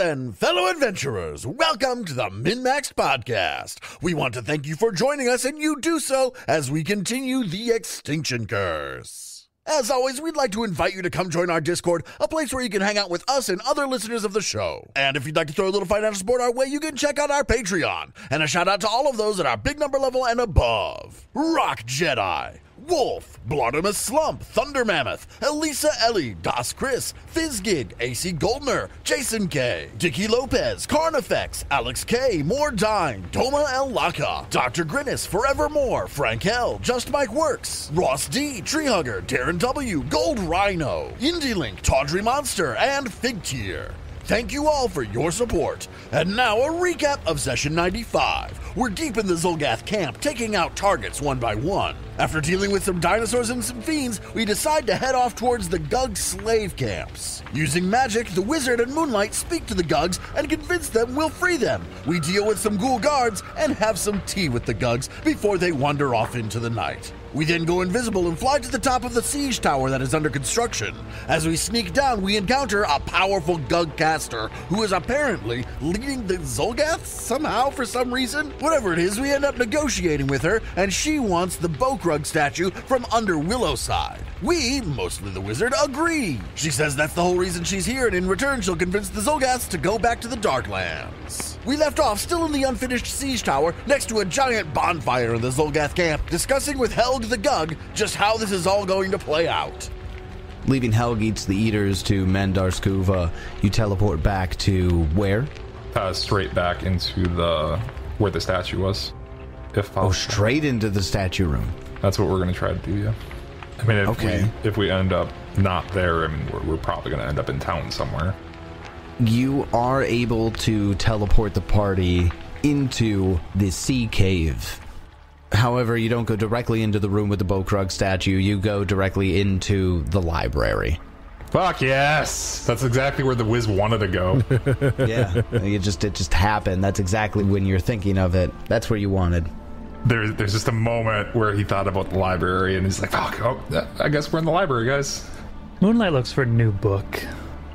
then, fellow adventurers, welcome to the MNmaxed podcast. We want to thank you for joining us, and you do so as we continue the Extinction curse. As always, we'd like to invite you to come join our Discord, a place where you can hang out with us and other listeners of the show. And if you'd like to throw a little financial support our way, you can check out our Patreon. And a shout out to all of those at our big number level and above. Rock Jedi, Wolf, Blodimus Slump, Thunder Mammoth, Elisa Ellie, Das Chris, Fizzgig, AC Goldner, Jason K, Dicky Lopez, Carnifex, Alex K, Mordine, Doma El Laka, Dr. Grinnis, Forevermore, Frank L, Just Mike Works, Ross D, Treehugger, Darren W, Gold Rhino, Indie Link, Tawdry Monster, and Fig Tier. Thank you all for your support. And now a recap of Session 95. We're deep in the Xulgath camp, taking out targets one by one. After dealing with some dinosaurs and some fiends, we decide to head off towards the Gug slave camps. Using magic, the wizard and Moonlight speak to the Gugs and convince them we'll free them. We deal with some ghoul guards and have some tea with the Gugs before they wander off into the night. We then go invisible and fly to the top of the siege tower that is under construction. As we sneak down, we encounter a powerful Gug caster who is apparently leading the Xulgaths somehow for some reason. Whatever it is, we end up negotiating with her, and she wants the Bokrug statue from under Willowside. We, mostly the wizard, agree. She says that's the whole reason she's here, and in return she'll convince the Xulgaths to go back to the Darklands. We left off still in the unfinished siege tower next to a giant bonfire in the Xulgath camp, discussing with Helg the Gug just how this is all going to play out. Leaving Helg eats the eaters to Mandar Skuva, you teleport back to where? Straight back into where the statue was, if possible. Oh, straight into the statue room. That's what we're going to try to do, yeah. I mean, if we end up not there, I mean, we're probably going to end up in town somewhere. You are able to teleport the party into the sea cave. However, you don't go directly into the room with the Bokrug statue. You go directly into the library. Fuck yes! That's exactly where the Wiz wanted to go. Yeah, it just happened. That's exactly when you're thinking of it. That's where you wanted. There's just a moment where he thought about the library, and he's like, fuck, I guess we're in the library, guys. Moonlight looks for a new book.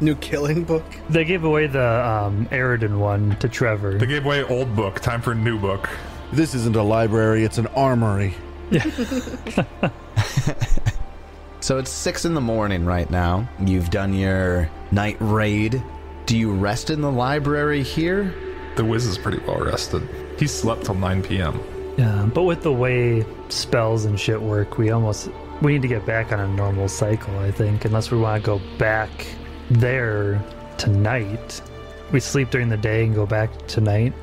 New killing book? They gave away the Eridan one to Trevor. They gave away old book. Time for a new book. This isn't a library, it's an armory. Yeah. So it's 6 in the morning right now. You've done your night raid. Do you rest in the library here? The Wiz is pretty well rested. He slept till 9 p.m. Yeah, but with the way spells and shit work, we need to get back on a normal cycle, I think, unless we want to go back there tonight. We sleep during the day and go back tonight.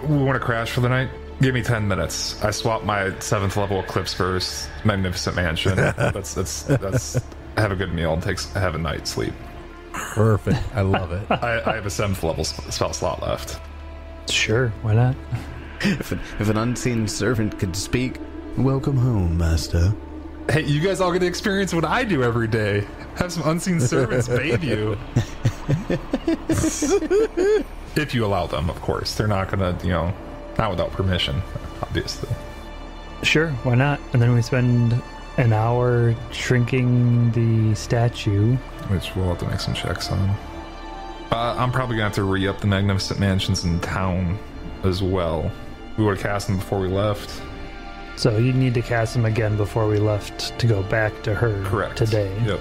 We want to crash for the night? Give me 10 minutes. I swap my 7th level Eclipse first, Magnificent Mansion. That's have a good meal and have a night's sleep. Perfect. I love it. I have a 7th level spell slot left. Sure, why not? If an unseen servant could speak, welcome home, master. Hey, you guys all get to experience what I do every day. Have some unseen servants bathe you. If you allow them, of course. They're not gonna, not without permission, obviously. Sure, why not? And then we spend an hour shrinking the statue. Which we'll have to make some checks on. I'm probably gonna have to re-up the Magnificent Mansions in town as well. We would have cast them before we left. So you need to cast them again before we left to go back to her. Correct. Today. Yep.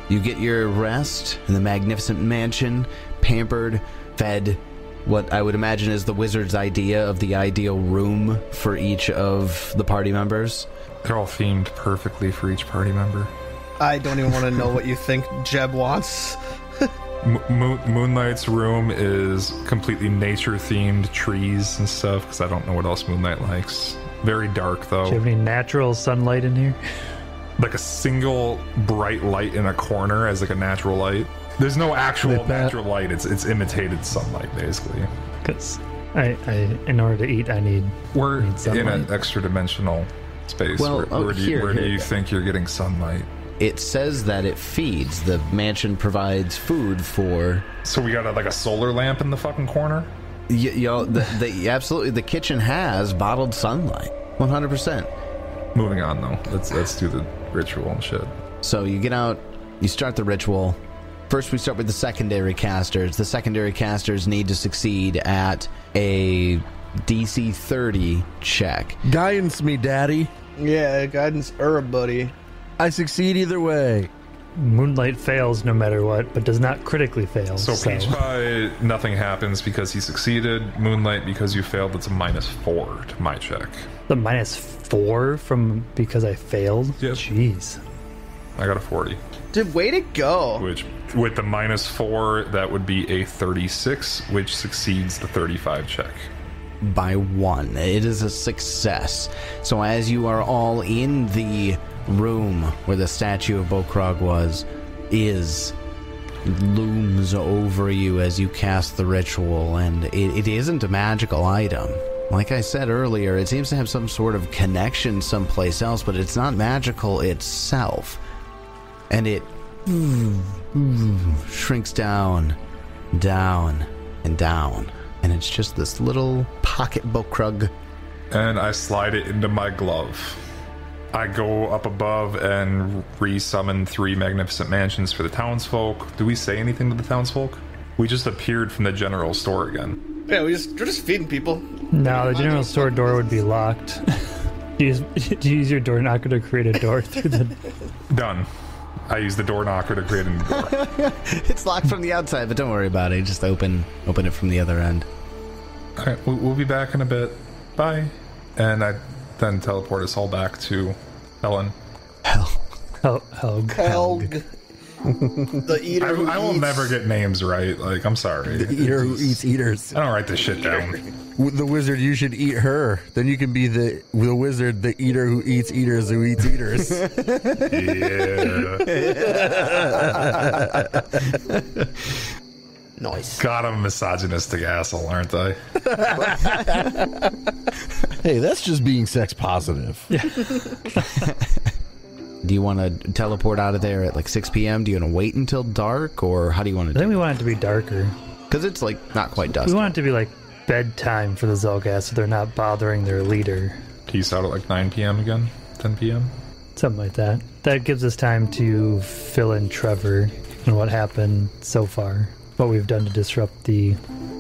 You get your rest in the Magnificent Mansion, pampered, fed, what I would imagine is the wizard's idea of the ideal room for each of the party members. They're all themed perfectly for each party member. I don't even want to know what you think Jeb wants. Moonlight's room is completely nature-themed, trees and stuff, because I don't know what else Moonlight likes. Very dark, though. Do you have any natural sunlight in here? Like a single bright light in a corner as like a natural light. There's no actual natural light. It's imitated sunlight, basically. Because in order to eat, I need sunlight. In an extra-dimensional space. Well, where do you think you're getting sunlight? It says that it feeds. The mansion provides food for... So we got like a solar lamp in the fucking corner? Absolutely. The kitchen has bottled sunlight. 100%. Moving on, though. Let's do the ritual and shit. So you get out, you start the ritual. First, we start with the secondary casters. The secondary casters need to succeed at a DC 30 check. Guidance me, daddy. Yeah, guidance buddy. I succeed either way. Moonlight fails no matter what, but does not critically fail. So Peach Pie, nothing happens because he succeeded. Moonlight, because you failed, it's a -4 to my check. The -4 from because I failed? Yep. Jeez. I got a 40. Dude, way to go. Which, with the -4, that would be a 36, which succeeds the 35 check. By 1. It is a success. So as you are all in the room where the statue of Bokrog looms over you as you cast the ritual, and it isn't a magical item. Like I said earlier, it seems to have some sort of connection someplace else, but it's not magical itself. And it shrinks down, down, and down. And it's just this little pocket Bokrug. And I slide it into my glove. I go up above and re-summon 3 magnificent mansions for the townsfolk. Do we say anything to the townsfolk? We just appeared from the general store again. Yeah, we're just feeding people. No, the general store door would be locked. Do you use your door knocker to create a door through the... Done. I use the door knocker to create a new door. It's locked from the outside, but don't worry about it. Just open it from the other end. Alright, we'll be back in a bit. Bye. And I then teleport us all back to Ellen. Helg. Helg. The eater who I will eats. never get names right. Like, I'm sorry. The eater who eats eaters. I don't write this shit down. The wizard, you should eat her. Then you can be the wizard, the eater who eats eaters who eats eaters. Yeah. Nice. God, I'm a misogynistic asshole, aren't I? Hey, that's just being sex positive. Yeah. Do you want to teleport out of there at like 6 p.m.? Do you want to wait until dark, or how do you want to I do think it? we want it to be darker. Because it's like not quite dusk. We want it to be like bedtime for the Xulgaths so they're not bothering their leader. Peace out at like 9 p.m. again? 10 p.m.? Something like that. That gives us time to fill in Trevor and what happened so far. What we've done to disrupt the...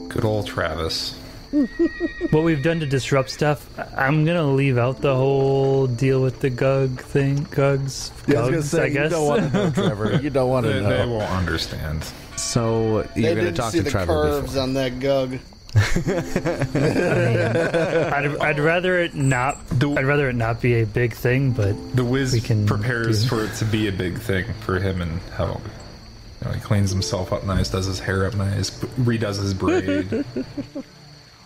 Good old Travis. What we've done to disrupt stuff. I'm going to leave out the whole deal with the Gug thing. Gugs? Yeah, I was gonna Gugs, say, I guess. you don't want to know, Trevor. You don't want to They know. won't understand. So you're going to talk to Trevor curves before. on that Gug. I'd rather it not. I'd rather it not be a big thing, but The Wiz we can prepares do- for it to be a big thing for him and Helg. You know, he cleans himself up nice, does his hair up nice, redoes his braid.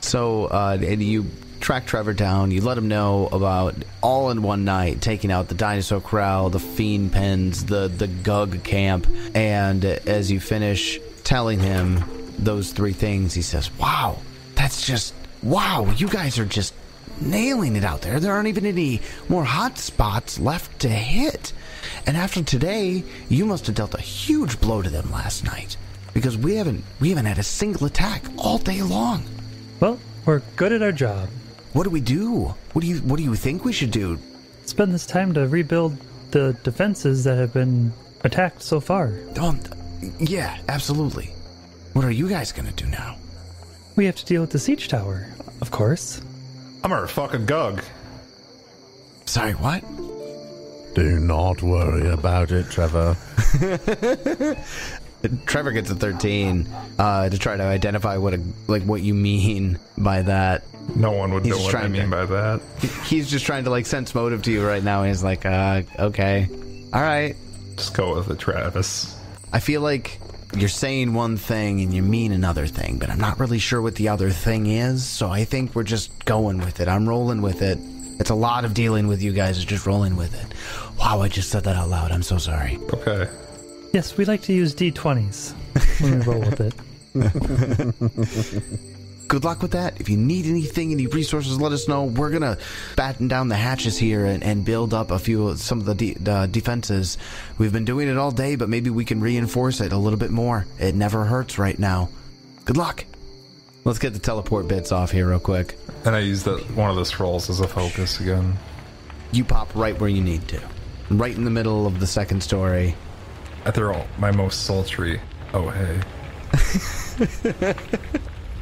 So and you track Trevor down. You let him know about all in one night taking out the dinosaur corral, the fiend pens, the Gug camp, and as you finish telling him those 3 things, he says, "Wow, that's just wow! You guys are just nailing it out there. There aren't even any more hot spots left to hit. And after today, you must have dealt a huge blow to them last night, because we haven't had a single attack all day long." Well, we're good at our job. What do we do? What do you think we should do? Spend this time to rebuild the defenses that have been attacked so far. Yeah, absolutely. What are you guys gonna do now? We have to deal with the siege tower, of course. I'm a fucking Gug. Sorry, what? Do not worry about it, Trevor. Trevor gets a 13 to try to identify what you mean by that. No one would He's know what I trying mean to- by that. He's just trying to sense motive to you right now. He's like, okay, all right. Just go with it, Travis. I feel like you're saying one thing and you mean another thing, but I'm not really sure what the other thing is, so I think we're just going with it. I'm rolling with it. It's a lot of dealing with you guys, just rolling with it. Wow, I just said that out loud. I'm so sorry. Okay. Yes, we like to use D20s when we roll with it. Good luck with that. If you need anything, any resources, let us know. We're gonna batten down the hatches here and build up some of the defenses. We've been doing it all day, but maybe we can reinforce it a little bit more. It never hurts right now. Good luck. Let's get the teleport bits off here real quick. And I use one of the scrolls as a focus again. You pop right where you need to. Right in the middle of the second story. I throw my most sultry Oh, hey.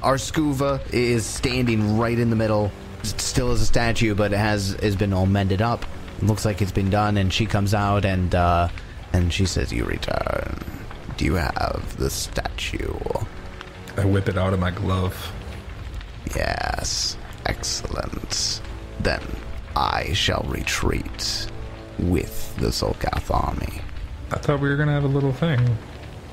Our scuba is standing right in the middle, still as a statue, but has been all mended up. It looks like it's been done, and she comes out and she says, "You return. Do you have the statue?" I whip it out of my glove. Yes. Excellent. Then I shall retreat with the Xulgath army. I thought we were gonna have a little thing.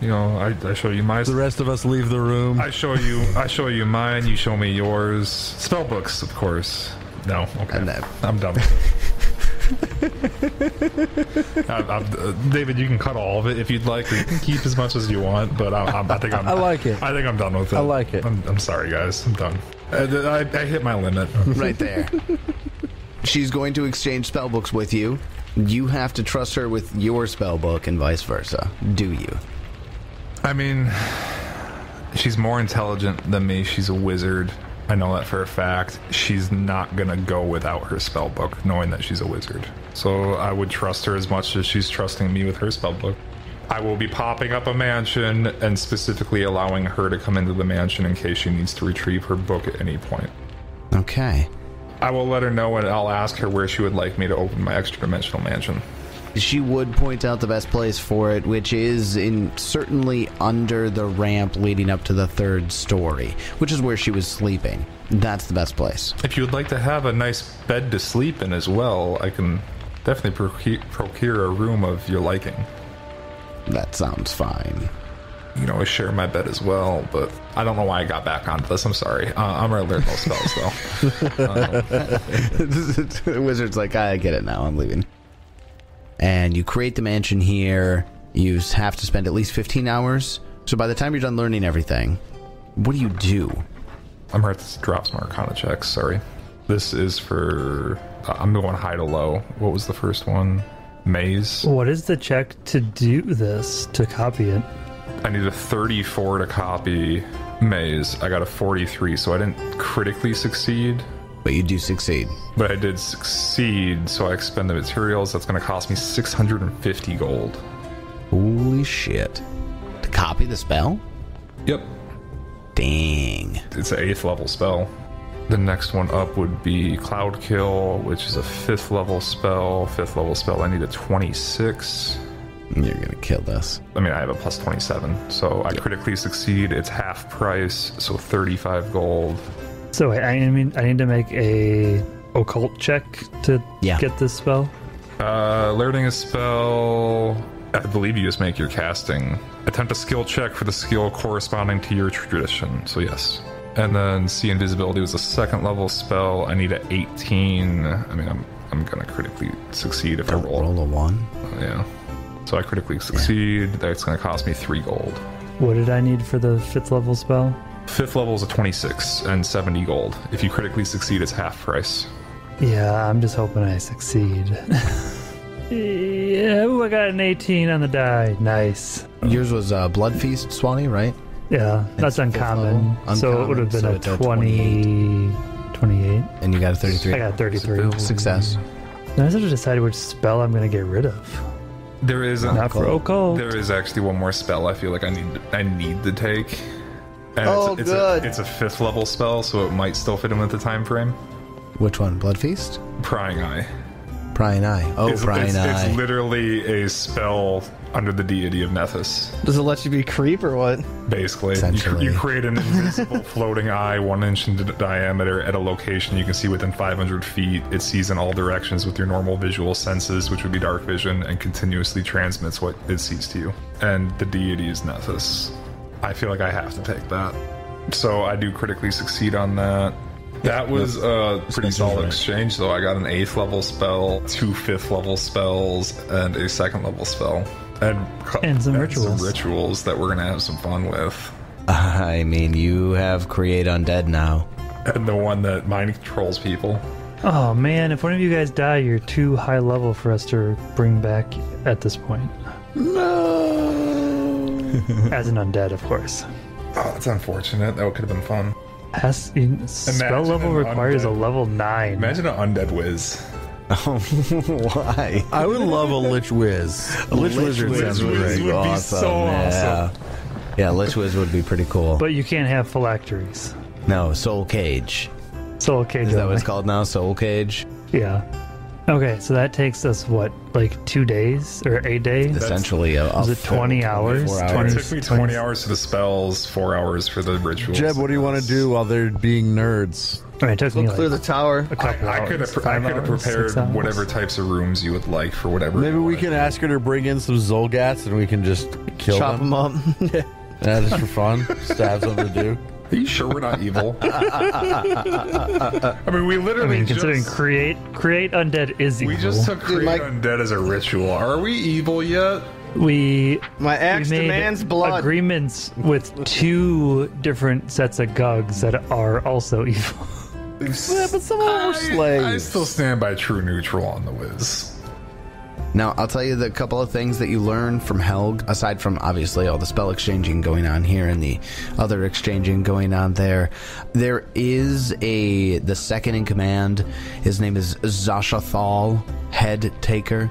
You know, I show you my. The rest of us leave the room. I show you mine. You show me yours. Spell books, of course. No, okay. And then, I'm done with it. David, you can cut all of it if you'd like. You can keep as much as you want, but I think I'm. I like it. I think I'm done with it. I like it. I'm sorry, guys. I'm done. I hit my limit. right there. She's going to exchange spellbooks with you. You have to trust her with your spellbook and vice versa. Do you? I mean, she's more intelligent than me. She's a wizard. I know that for a fact. She's not gonna go without her spellbook, knowing that she's a wizard. So I would trust her as much as she's trusting me with her spellbook. I will be popping up a mansion and specifically allowing her to come into the mansion in case she needs to retrieve her book at any point. Okay. I will let her know and I'll ask her where she would like me to open my extra-dimensional mansion. She would point out the best place for it, which is certainly under the ramp leading up to the 3rd story, which is where she was sleeping. That's the best place. If you would like to have a nice bed to sleep in as well, I can definitely procure a room of your liking. That sounds fine. You know, I share my bed as well, but I don't know why I got back onto this. I'm sorry. I'm going to learn those spells, though. The wizard's like, I get it now. I'm leaving. And you create the mansion here. You have to spend at least 15 hours. So by the time you're done learning everything, what do you do? I'm going to drop some Arcana checks. Sorry. This is for... I'm going high to low. What was the first one? Maze. What is the check to do this, to copy it? I need a 34 to copy Maze. I got a 43, so I didn't critically succeed. But you do succeed. But I did succeed, so I expend the materials. That's going to cost me 650 gold. Holy shit. To copy the spell? Yep. Dang. It's an 8th level spell. The next one up would be Cloud Kill, which is a 5th level spell. 5th level spell, I need a 26. You're going to kill this. I mean, I have a plus 27, so I critically succeed. It's half price, so 35 gold. So I need to make a occult check to get this spell? Learning a spell, I believe you just make your casting. Attempt a skill check for the skill corresponding to your tradition, so yes. And then See Invisibility was a 2nd level spell. I need an 18. I mean, I'm going to critically succeed if I roll a 1? Yeah. So I critically succeed. That's going to cost me 3 gold. What did I need for the 5th level spell? 5th level is a 26 and 70 gold. If you critically succeed, it's half price. Yeah, I'm just hoping I succeed. Yeah, ooh, I got an 18 on the die. Nice. Yours was Blood Feast, Swanee, right? Yeah, that's uncommon. So it would have been a 20... 28. And you got a 33. I got a 33. Success. Now I have to decide which spell I'm going to get rid of. There is Not for occult. There is actually one more spell I feel like I need to take. And good. It's a 5th level spell, so it might still fit in with the time frame. Which one? Blood Feast? Prying Eye. Prying Eye. Oh, Prying Eye. It's literally a spell under the deity of Nethys. Does it let you be creep or what? Basically. You create an invisible floating eye 1 inch in diameter at a location you can see within 500 feet. It sees in all directions with your normal visual senses, which would be dark vision, and continuously transmits what it sees to you. And the deity is Nethys. I feel like I have to take that. So I do critically succeed on that. That was a pretty solid exchange, though. I got an 8th level spell, 2 5th level spells, and a 2nd level spell. And some rituals. Some rituals that we're going to have some fun with. I mean, you have Create Undead now. And the one that mind controls people. Oh man, if one of you guys die, you're too high level for us to bring back at this point. No! As an undead, of course. Oh, that's unfortunate. That could have been fun. Spell level required is a level 9. Imagine an undead whiz. Oh, why? I would love a Lich Wiz. A Lich Wizard sounds great. Would be so awesome. Yeah, Lich Wiz would be pretty cool. But you can't have phylacteries. No, Soul Cage. Soul Cage. Is that what only. it's called now? Soul Cage? Yeah. Okay, so that takes us, what, like 2 days? Or a day? Essentially, Is it 20 hours? 24 It 20 took me 20 hours for the spells, 4 hours for the rituals. Jeb, what do you want to do while they're being nerds? All right, it took me We'll clear the like tower. a couple I hours. could have 5 hours, prepared 6 hours. whatever types of rooms you would like for whatever. Maybe you we wanted. can ask her to bring in some xulgaths and we can just kill Chop them. them up. Yeah, just for fun. Just to have something to do. Are you sure we're not evil? I mean, we I literally mean, considering just, create undead is evil. we just took create Mike- undead as a ritual. Are we evil yet? We My axe made demands blood. agreements with 2 different sets of gugs that are also evil. Yeah, but some of them were slaves. I still stand by true neutral on the whiz. Now, I'll tell you the couple of things that you learn from Helg, aside from obviously all the spell exchanging going on here and the other exchanging going on there. There is the second in command. His name is Zashathal, Head Taker.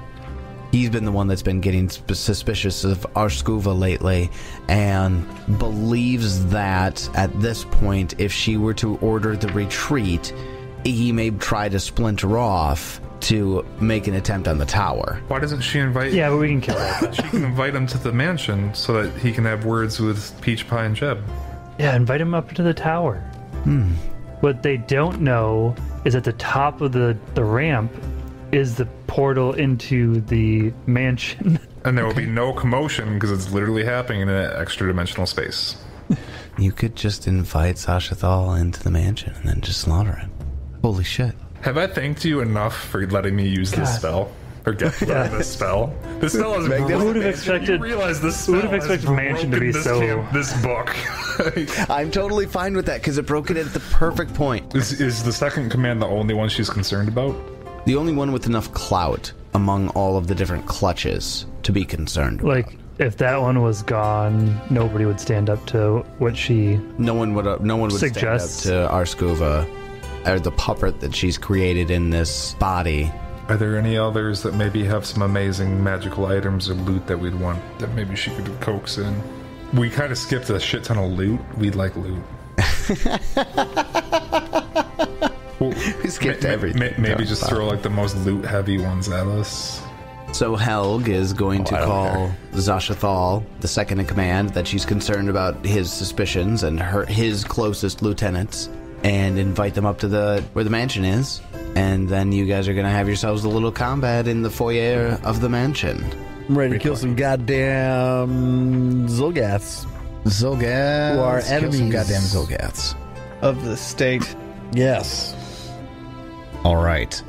He's been the one that's been getting suspicious of Arskuva lately and believes that at this point, if she were to order the retreat, he may try to splinter off to make an attempt on the tower. Why doesn't she invite? Yeah, but we can kill that. She can invite him to the mansion so that he can have words with Peach Pie and Jeb. Yeah, invite him up to the tower. What they don't know is at the top of the ramp is the portal into the mansion. And there will be no commotion because it's literally happening in an extra dimensional space. You could just invite Zashathal into the mansion and then just slaughter him. Holy shit. Have I thanked you enough for letting me use this spell? Or get this spell? This spell is Who would have expected? You realize this Who would have spell has expected Mansion to be broken so? this book. I'm totally fine with that because it broke it at the perfect point. Is the second command the only one she's concerned about? The only one with enough clout among all of the different clutches to be concerned about. Like, if that one was gone, nobody would stand up to what she. No one would Suggests. stand up to Arskuva or the puppet that she's created in this body. Are there any others that maybe have some amazing magical items or loot that we'd want that maybe she could coax in? We kind of skipped a shit ton of loot. We'd like loot. We skipped everything. Maybe just throw like the most loot heavy ones at us. So Helg is going to I don't call Zashathal, the second in command, that she's concerned about his suspicions and his closest lieutenants, and invite them up to where the mansion is. And then you guys are going to have yourselves a little combat in the foyer of the mansion. I'm ready to kill some goddamn xulgaths. Xulgaths. Who are Kill some enemies. goddamn Xulgaths. Of the state. Yes. All right.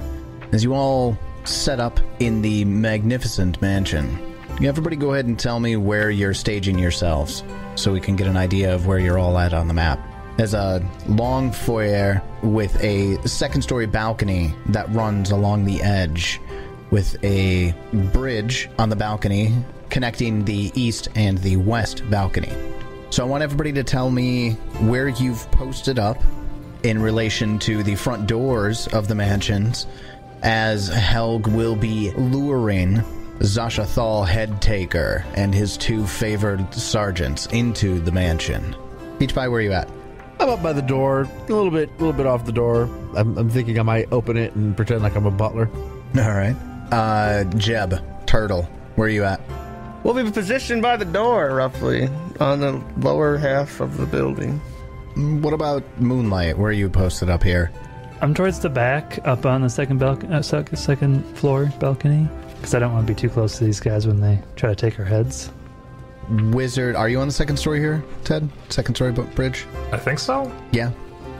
As you all set up in the magnificent mansion, everybody go ahead and tell me where you're staging yourselves so we can get an idea of where you're all at on the map. There's a long foyer with a second-story balcony that runs along the edge with a bridge on the balcony connecting the east and the west balcony. So I want everybody to tell me where you've posted up in relation to the front doors of the mansions, as Helg will be luring Zashathal Headtaker and his 2 favored sergeants into the mansion. Peach Pie, where are you at? I'm up by the door, a little bit off the door. I'm thinking I might open it and pretend like I'm a butler. All right. Jeb, Turtle, where are you at? We'll be positioned by the door, roughly, on the lower half of the building. What about Moonlight? Where are you posted up here? I'm towards the back, up on the second floor balcony, because I don't want to be too close to these guys when they try to take our heads. Wizard, are you on the second story here, Ted? Second story bridge? I think so. Yeah.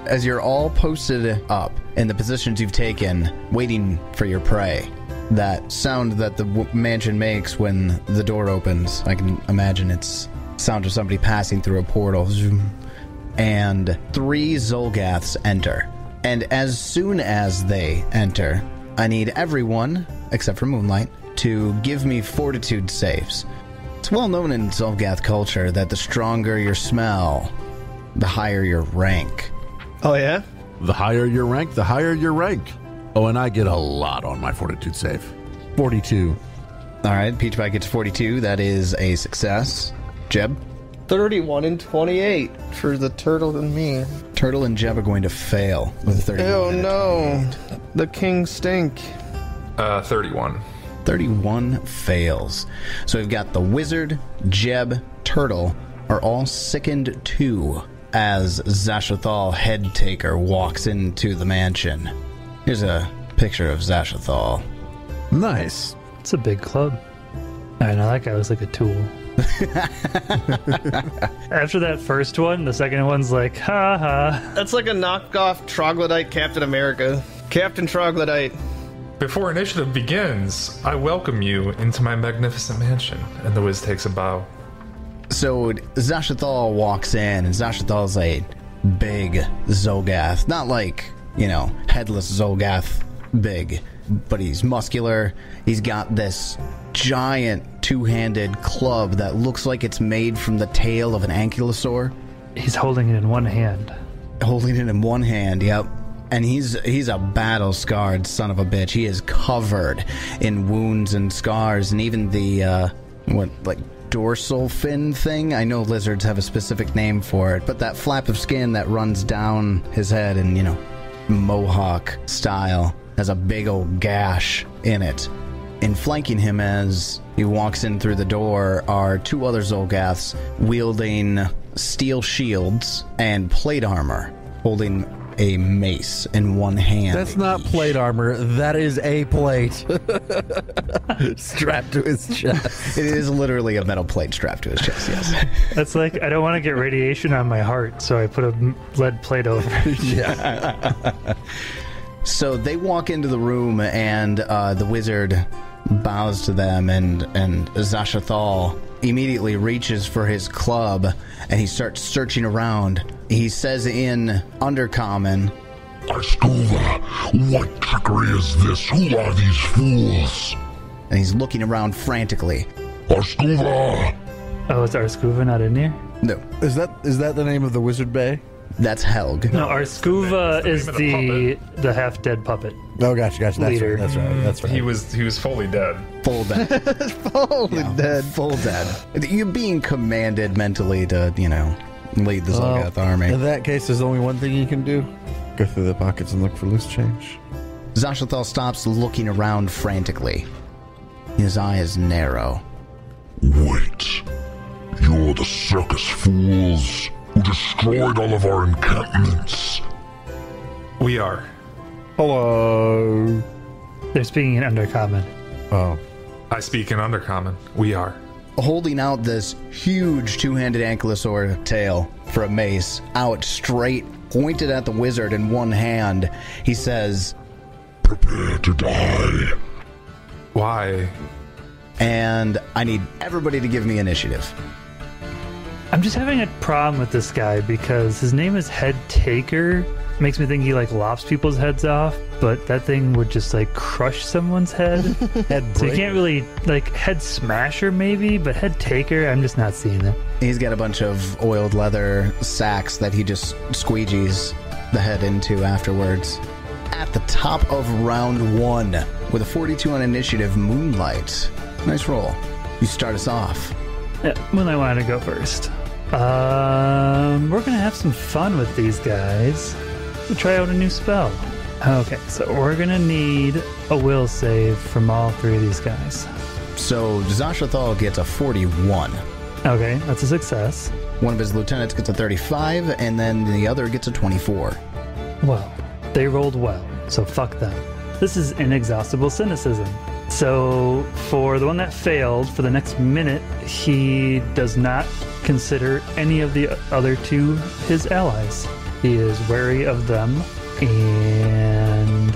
As you're all posted up in the positions you've taken, waiting for your prey, that sound that the mansion makes when the door opens, I can imagine it's sound of somebody passing through a portal. Zoom. And 3 Xulgaths enter. And as soon as they enter, I need everyone, except for Moonlight, to give me fortitude saves. It's well known in Xulgath culture that the stronger your smell, the higher your rank. Oh, yeah? The higher your rank, the higher your rank. Oh, and I get a lot on my fortitude save. 42. All right, Peach Pie gets 42. That is a success. Jeb? 31 and 28 for the turtle and me. Turtle and Jeb are going to fail with 31. Oh and a no. 28. The king stink. 31. 31 fails. So we've got the wizard, Jeb, Turtle are all sickened too as Zashathal Headtaker walks into the mansion. Here's a picture of Zashathal. Nice. It's a big club. I know, that guy looks like a tool. After that first one, the second one's like, ha ha. That's like a knockoff troglodyte Captain America. Captain Troglodyte. Before initiative begins, I welcome you into my magnificent mansion. And the Wiz takes a bow. So Zashathal walks in, and Zashathal's a big Xulgath. Not like, headless Xulgath big, but he's muscular. He's got this giant two-handed club that looks like it's made from the tail of an ankylosaur. He's holding it in one hand. Holding it in one hand, yep. And he's a battle-scarred son of a bitch. He is covered in wounds and scars, and even the, dorsal fin thing? I know lizards have a specific name for it, but that flap of skin that runs down his head in, mohawk style has a big old gash in it. And flanking him as he walks in through the door are two other Xulgaths wielding steel shields and plate armor, holding a mace in one hand. That's not plate armor. That is a plate strapped to his chest. It is literally a metal plate strapped to his chest, yes. That's like, I don't want to get radiation on my heart, so I put a lead plate over. Yeah. So they walk into the room, and the wizard bows to them, and Zashathal immediately reaches for his club, and he starts searching around. He says in Undercommon, Arskuva, what trickery is this? Who are these fools? and he's looking around frantically. Arskuva! Oh, is Arskuva not in here? No, Is that the name of the Wizard Bay? that's Helg. No, Arskuva is the half-dead puppet. Oh, gotcha. That's Leader. right. That's right. He was fully dead. Full dead. Holy dead. Full dead. You're being commanded mentally to, lead the Xulgath army. In that case, there's only one thing you can do: go through the pockets and look for loose change. Zashathal stops looking around frantically. His eye is narrow. Wait. You're the circus fools who destroyed all of our encampments. We are. Hello. They're speaking in Undercommon. Oh. I speak in Undercommon. We are. Holding out this huge two-handed ankylosaur tail for a mace, out straight, pointed at the wizard in one hand, he says, Prepare to die. Why? and I need everybody to give me initiative. I'm just having a problem with this guy because his name is Head Taker. Makes me think he lops people's heads off, but that thing would just crush someone's head. So you can't really Head Smasher maybe, but Head Taker, I'm just not seeing it. He's got a bunch of oiled leather sacks that he just squeegees the head into afterwards. At the top of round 1, with a 42 on initiative, Moonlight. Nice roll. You start us off. Yeah, Moonlight wanted to go first. We're gonna have some fun with these guys. We'll try out a new spell. Okay, so we're gonna need a will save from all 3 of these guys. So Zashathal gets a 41. Okay, that's a success. One of his lieutenants gets a 35, and then the other gets a 24. Well, they rolled well, so fuck them. This is inexhaustible cynicism. So for the one that failed, for the next minute, he does not consider any of the other 2 his allies. He is wary of them, and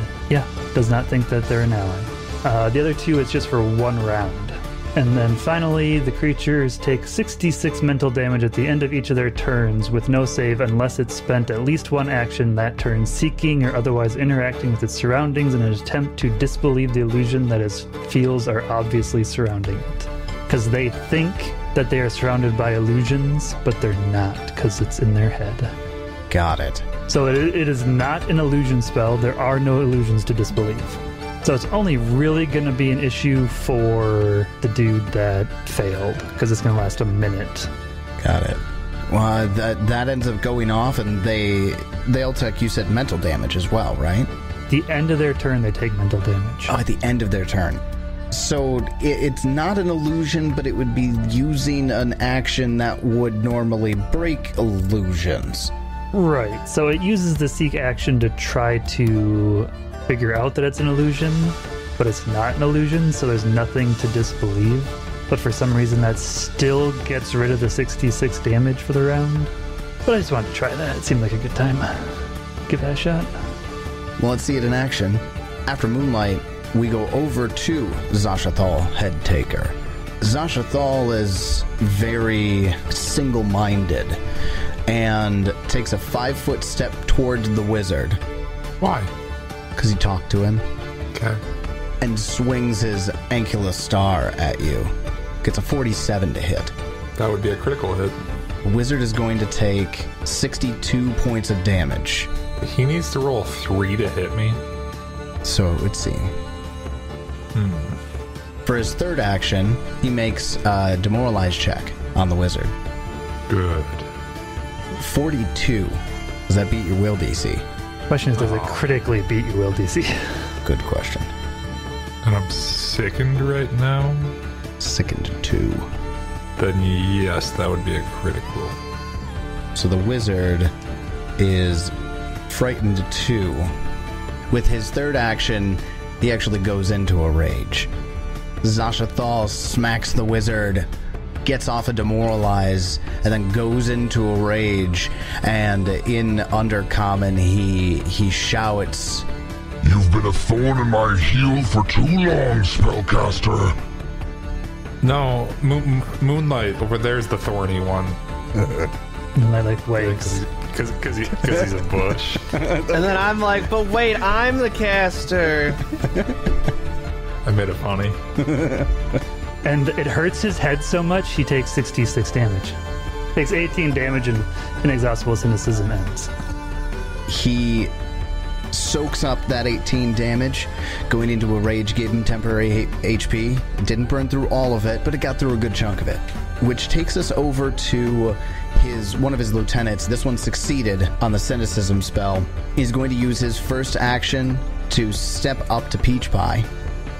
does not think that they're an ally. The other 2, it's just for 1 round. And then finally, the creatures take 66 mental damage at the end of each of their turns with no save unless it's spent at least 1 action that turn seeking or otherwise interacting with its surroundings in an attempt to disbelieve the illusion that its fields are obviously surrounding it. Because they think that they are surrounded by illusions, but they're not, because it's in their head. Got it. So it is not an illusion spell. There are no illusions to disbelieve. So it's only really going to be an issue for the dude that failed, because it's going to last a minute. Got it. Well, that ends up going off, and they'll take, you said, mental damage as well, right? The end of their turn, they take mental damage. Oh, at the end of their turn. So it's not an illusion, but it would be using an action that would normally break illusions. Right. So it uses the seek action to try to figure out that it's an illusion, but it's not an illusion, so there's nothing to disbelieve. But for some reason, that still gets rid of the 66 damage for the round. But I just wanted to try that. It seemed like a good time. Give that a shot. Well, let's see it in action. After Moonlight, we go over to Zashathal, Head Taker. Zashathal is very single-minded and takes a 5-foot step towards the wizard. Why? Because you talked to him. Okay. And swings his Ankylos Star at you. Gets a 47 to hit. That would be a critical hit. The wizard is going to take 62 points of damage. He needs to roll 3 to hit me. So it would seem. For his third action, he makes a demoralize check on the wizard. Good. 42. Does that beat your will DC? Question is, does it critically beat your will DC? Good question. And I'm sickened right now. Sickened 2. Then yes, that would be a critical. So the wizard is frightened 2. With his third action, he actually goes into a rage. Zashathal smacks the wizard, gets off a demoralize, and then goes into a rage. And in Undercommon, he shouts, You've been a thorn in my heel for too long, spellcaster. No, Moonlight, over there's the thorny one. And I like waves. Because he's a bush. And then I'm like, but wait, I'm the caster. I made it funny. And it hurts his head so much, he takes 66 damage. Takes 18 damage and inexhaustible cynicism ends. He soaks up that 18 damage. Going into a rage gave him temporary HP. Didn't burn through all of it, but it got through a good chunk of it. Which takes us over to one of his lieutenants. This one succeeded on the cynicism spell. He's going to use his first action to step up to Peach Pie.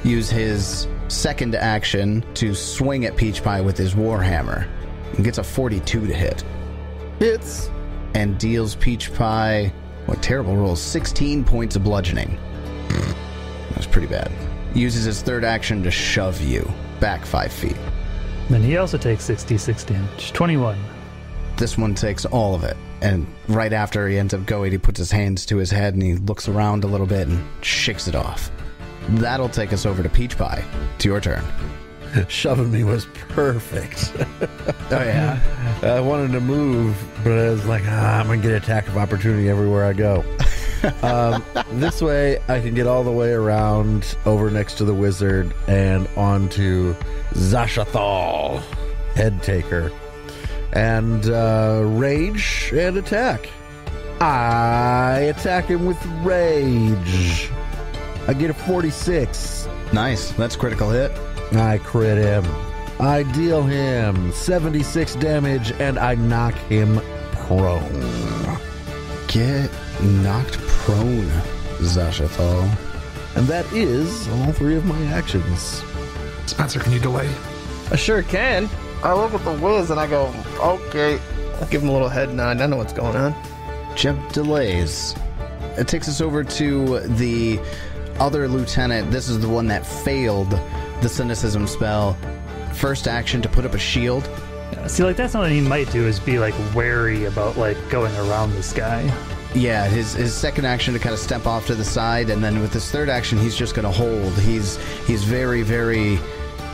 Use his second action to swing at Peach Pie with his Warhammer. And gets a 42 to hit. Hits. And deals Peach Pie, what terrible rolls, 16 points of bludgeoning. That's pretty bad. Uses his third action to shove you back 5 feet. Then he also takes 66 damage. 21. This one takes all of it. And right after he ends up going, he puts his hands to his head and he looks around a little bit and shakes it off. That'll take us over to Peach Pie. It's your turn. Shoving me was perfect. Oh, yeah? I wanted to move, but I was like, I'm going to get attack of opportunity everywhere I go. This way, I can get all the way around over next to the wizard and onto Zashathal, Head Taker, and rage and attack. I attack him with rage. I get a 46. Nice. That's critical hit. I crit him. I deal him 76 damage, and I knock him prone. Get knocked prone, Zashathal. And that is all 3 of my actions. Spencer, can you delay? I sure can. I look at the whiz and I go, okay. I give him a little head nod. I know what's going on. Jeb delays. It takes us over to the other lieutenant. This is the one that failed the cynicism spell. First action to put up a shield. See, like, that's something he might do, is be, like, wary about, like, going around this guy. Yeah, his second action to kind of step off to the side, and then with his third action, he's just going to hold. He's very, very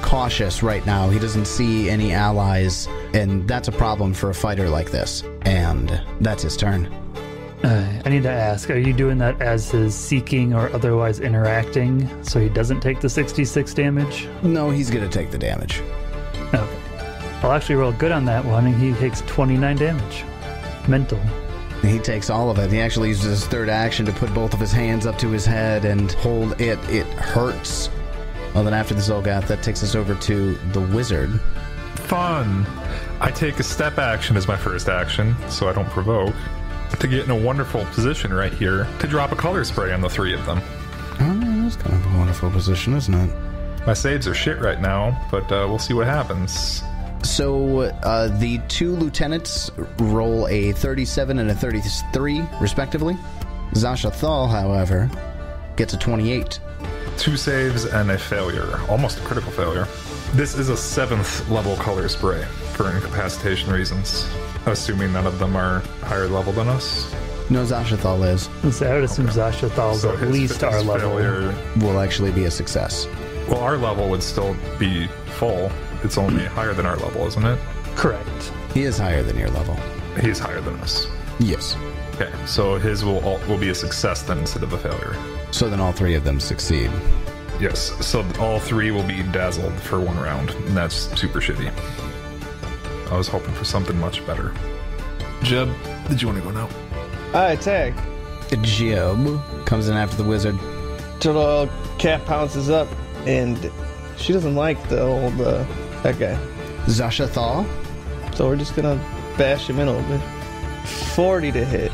cautious right now. He doesn't see any allies, and that's a problem for a fighter like this. And that's his turn. I need to ask, are you doing that as his seeking or otherwise interacting, so he doesn't take the 66 damage? No, he's going to take the damage. Okay. I'll actually roll good on that one, and he takes 29 damage. Mental. He takes all of it. He actually uses his third action to put both of his hands up to his head and hold it. It hurts. Well, then after the xulgath, that takes us over to the wizard. Fun. I take a step action as my first action, so I don't provoke, to get in a wonderful position right here to drop a color spray on the 3 of them. Oh, that's kind of a wonderful position, isn't it? My saves are shit right now, but we'll see what happens. So the 2 lieutenants roll a 37 and a 33, respectively. Xulgaths, however, gets a 28. 2 saves and a failure. Almost a critical failure. This is a 7th level color spray for incapacitation reasons. Assuming none of them are higher level than us. No, Xulgaths is. So I would assume Xulgaths So at his least our level. failure- Will actually be a success. Well, our level would still be full. It's only higher than our level, isn't it? Correct. He is higher than your level. He's higher than us. Yes. Okay, so his will be a success then instead of a failure. So then all 3 of them succeed. Yes, so all 3 will be dazzled for 1 round, and that's super shitty. I was hoping for something much better. Jeb, did you want to go now? I attack. Jeb comes in after the wizard. Turtle cat pounces up, and she doesn't like the old, that guy. Xulgaths, So we're just gonna bash him in a little bit. 40 to hit.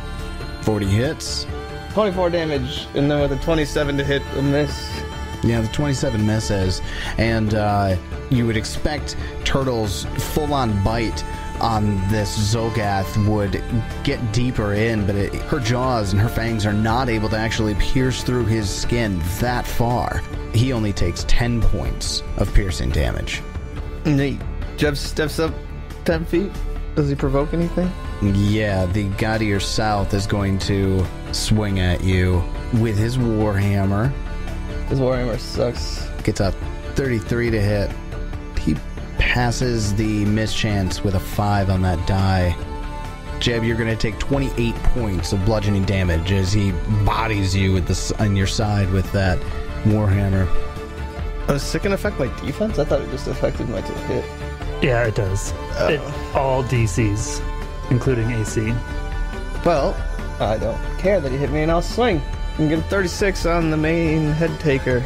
40 hits. 24 damage, and then with a 27 to hit, a miss. Yeah, the 27 misses, and you would expect Turtle's full-on bite on this Xulgath would get deeper in, but her jaws and her fangs are not able to actually pierce through his skin that far. He only takes 10 points of piercing damage. Neat. Jeb steps up 10 feet. Does he provoke anything? Yeah, the guy to your south is going to swing at you with his Warhammer. His Warhammer sucks. Gets a 33 to hit. He passes the mischance with a 5 on that die. Jeb, you're going to take 28 points of bludgeoning damage as he bodies you with on your side with that Warhammer. Does Sicken affect my defense? I thought it just affected my hit. Yeah, it does. It, all DCs, including AC. Well, I don't care that he hit me, and I'll swing. And get a 36 on the main head taker.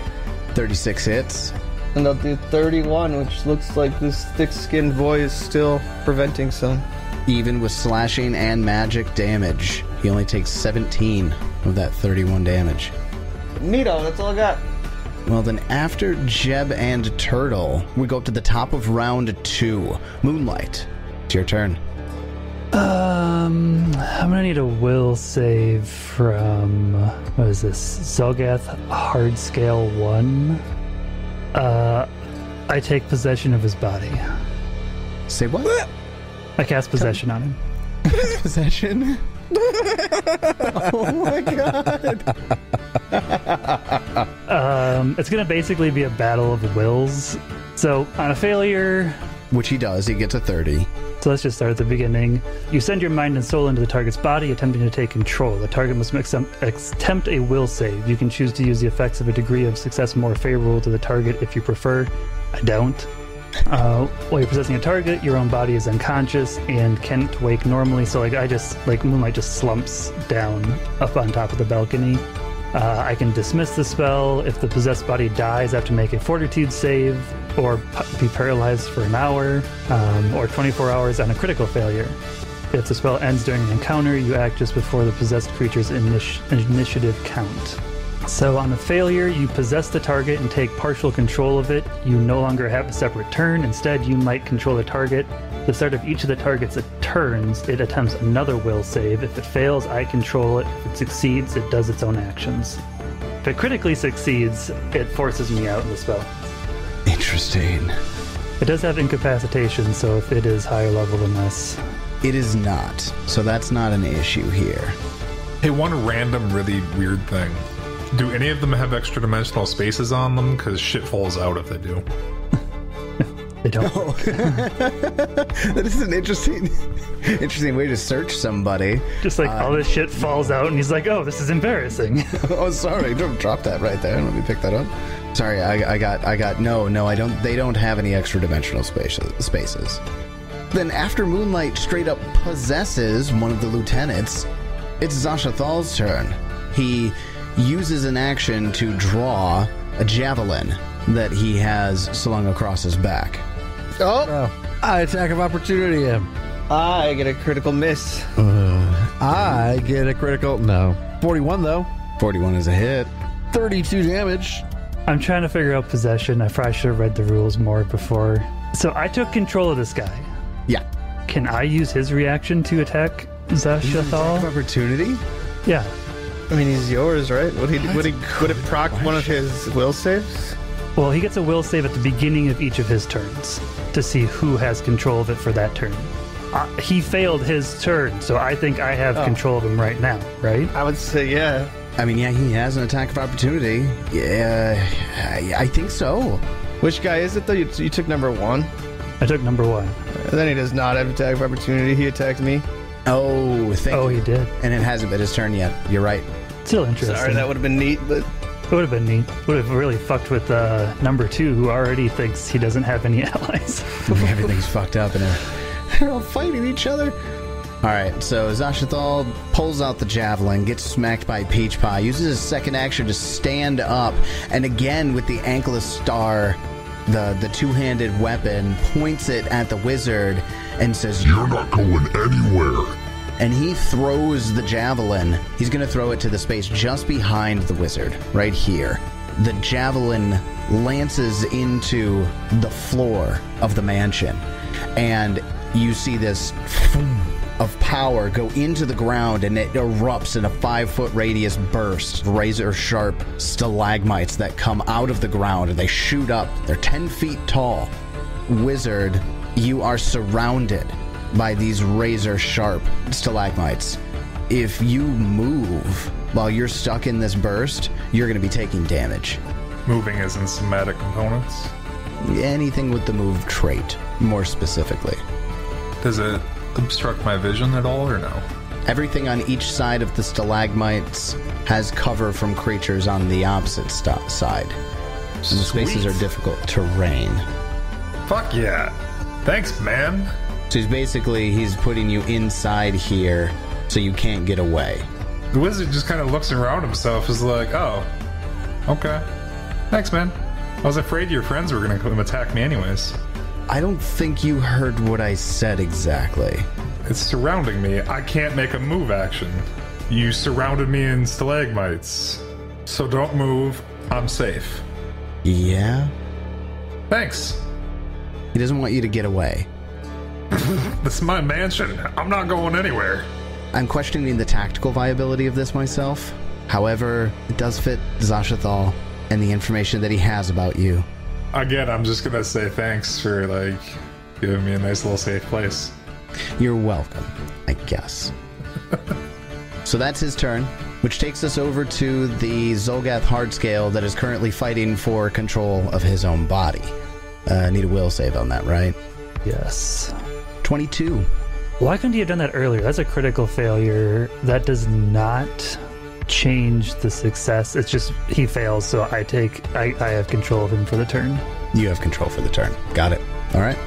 36 hits. And I'll do 31, which looks like this thick-skinned boy is still preventing some. Even with slashing and magic damage, he only takes 17 of that 31 damage. Neato, that's all I got. Well, then after Jeb and Turtle, we go up to the top of round 2. Moonlight, it's your turn. I'm gonna need a will save from, what is this, Xulgath hard scale 1. I take possession of his body. Say what? I cast possession on him. Possession? Oh my god. It's gonna basically be a battle of wills. So on a failure, Which he does, he gets a 30. so let's just start at the beginning. You send your mind and soul into the target's body, attempting to take control. The target must attempt a will save. You can choose to use the effects of a degree of success more favorable to the target if you prefer. I don't. While you're possessing a target, your own body is unconscious and can't wake normally, so Moonlight just slumps down up on top of the balcony. I can dismiss the spell. If the possessed body dies, I have to make a fortitude save or be paralyzed for an hour, or 24 hours on a critical failure. If the spell ends during an encounter, you act just before the possessed creature's initiative count. So on a failure, you possess the target and take partial control of it. You no longer have a separate turn. Instead, you might control the target. At the start of each of the target's turns, it attempts another will save. If it fails, I control it. If it succeeds, it does its own actions. If it critically succeeds, it forces me out of the spell. Interesting. It does have incapacitation, so if it is higher level than this. It is not, so that's not an issue here. Hey, one random really weird thing. Do any of them have extra dimensional spaces on them? Because shit falls out if they do. They don't. That is an interesting way to search somebody. Just like all this shit falls out, and he's like, "Oh, this is embarrassing." Oh, sorry, don't drop that right there. Let me pick that up. Sorry, I got. No, I don't. They don't have any extra dimensional spaces. Then after Moonlight straight up possesses one of the lieutenants, it's Xulgaths' turn. He uses an action to draw a javelin that he has slung across his back. Oh! I attack of opportunity him. I get a critical miss. I get a critical... No. 41, though. 41 is a hit. 32 damage. I'm trying to figure out possession. I probably should have read the rules more before. So I took control of this guy. Yeah. Can I use his reaction to attack Attack of Zashathal? opportunity? Yeah. I mean, he's yours, right? Would it proc one of his will saves? Well, he gets a will save at the beginning of each of his turns to see who has control of it for that turn. He failed his turn, so I think I have control of him right now, right? I would say, yeah. I mean, yeah, he has an attack of opportunity. Yeah, I think so. Which guy is it, though? You took number 1? I took number 1. Then he does not have attack of opportunity. He attacked me. Oh, thank you. He did. And it hasn't been his turn yet. You're right. Still interesting. Sorry, that would have been neat, but... It would have been neat. Would have really fucked with number 2, who already thinks he doesn't have any allies. Everything's fucked up and they're all fighting each other. Alright, so Zashathal pulls out the javelin, gets smacked by Peach Pie, uses his second action to stand up, and again with the Ankylos Star, the two-handed weapon, points it at the wizard and says, You're not going anywhere. and he throws the javelin. He's going to throw it to the space just behind the wizard, right here. The javelin lances into the floor of the mansion, and you see this of power go into the ground, and it erupts in a 5-foot radius burst. Razor-sharp stalagmites that come out of the ground, and they shoot up. They're 10 feet tall. Wizard, you are surrounded by these razor-sharp stalagmites. If you move while you're stuck in this burst, you're going to be taking damage. Moving as in somatic components? Anything with the move trait, more specifically. Does it obstruct my vision at all, or no? Everything on each side of the stalagmites has cover from creatures on the opposite side. So the spaces are difficult terrain. Fuck yeah. Thanks, man. So he's putting you inside here so you can't get away. The wizard just kind of looks around himself, is like, oh, okay. Thanks, man. I was afraid your friends were going to come attack me anyways. I don't think you heard what I said exactly. It's surrounding me. I can't make a move action. You surrounded me in stalagmites. So don't move. I'm safe. Yeah? Thanks. He doesn't want you to get away. This is my mansion. I'm not going anywhere. I'm questioning the tactical viability of this myself. However, it does fit Zashathal and the information that he has about you. Again, I'm just gonna say thanks for, like, giving me a nice little safe place. You're welcome, I guess. So that's his turn, which takes us over to the Xulgath Hardscale that is currently fighting for control of his own body. Need a will save on that, right? Yes. 22. Why couldn't he have done that earlier? That's a critical failure. That does not change the success. It's just he fails, so I have control of him for the turn. You have control for the turn. Got it. All right.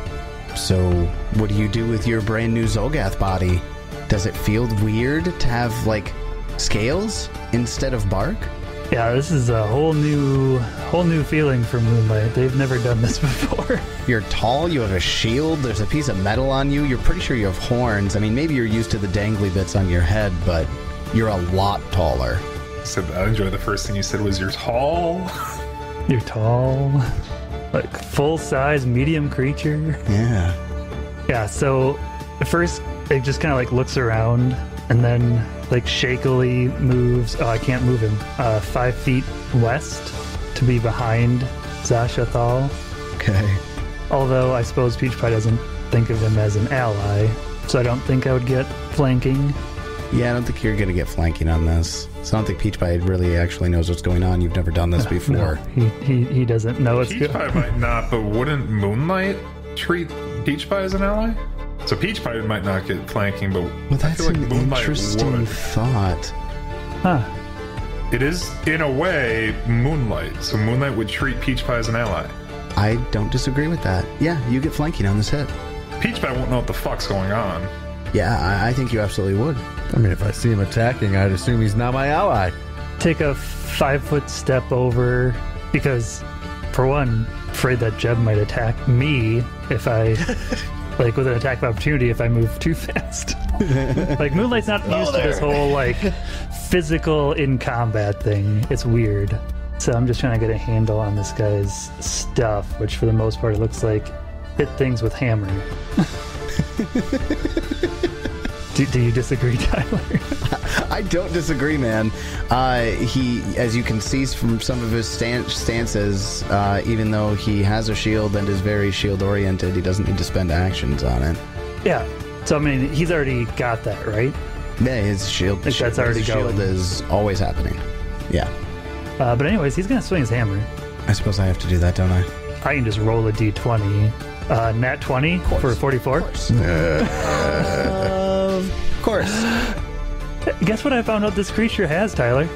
So what do you do with your brand new Xulgath body? Does it feel weird to have, like, scales instead of bark? Yeah, this is a whole new feeling for Moonlight. They've never done this before. You're tall, you have a shield, there's a piece of metal on you, you're pretty sure you have horns. I mean, maybe you're used to the dangly bits on your head, but you're a lot taller. So I enjoy the first thing you said was you're tall. You're tall. Like, full-size, medium creature. Yeah. Yeah, so at first it just kind of like looks around and then like shakily moves. Oh, I can't move him. 5 feet west to be behind Zashathal. Okay. Although I suppose Peach Pie doesn't think of him as an ally, so I don't think I would get flanking. Yeah, I don't think you're going to get flanking on this. So I don't think Peach Pie really actually knows what's going on. You've never done this before. No, he doesn't know what's Peach Pie might not, but wouldn't Moonlight treat Peach Pie as an ally? So Peach Pie might not get flanking, but Well, I that's feel like an Moonlight interesting would. thought. Huh. It is, in a way, Moonlight. So Moonlight would treat Peach Pie as an ally. I don't disagree with that. Yeah, you get flanking on this hit. Peach Pie won't know what the fuck's going on. Yeah, I think you absolutely would. I mean, if I see him attacking, I'd assume he's not my ally. Take a 5-foot step over because, for one, afraid that Jeb might attack me if I like with an attack of opportunity if I move too fast. Like Moonlight's not used to this whole like physical in combat thing. It's weird. So I'm just trying to get a handle on this guy's stuff, which for the most part it looks like hit things with hammer. Do you disagree, Tyler? I don't disagree, man. He, as you can see from some of his stances, even though he has a shield and is very shield-oriented, he doesn't need to spend actions on it. Yeah. So, I mean, he's already got that, right? Yeah, his shield, that's already shield going. is always happening. Yeah. But anyways, he's going to swing his hammer. I suppose I have to do that, don't I? I can just roll a d20. Nat 20 for 44. Of course. Guess what I found out this creature has, Tyler?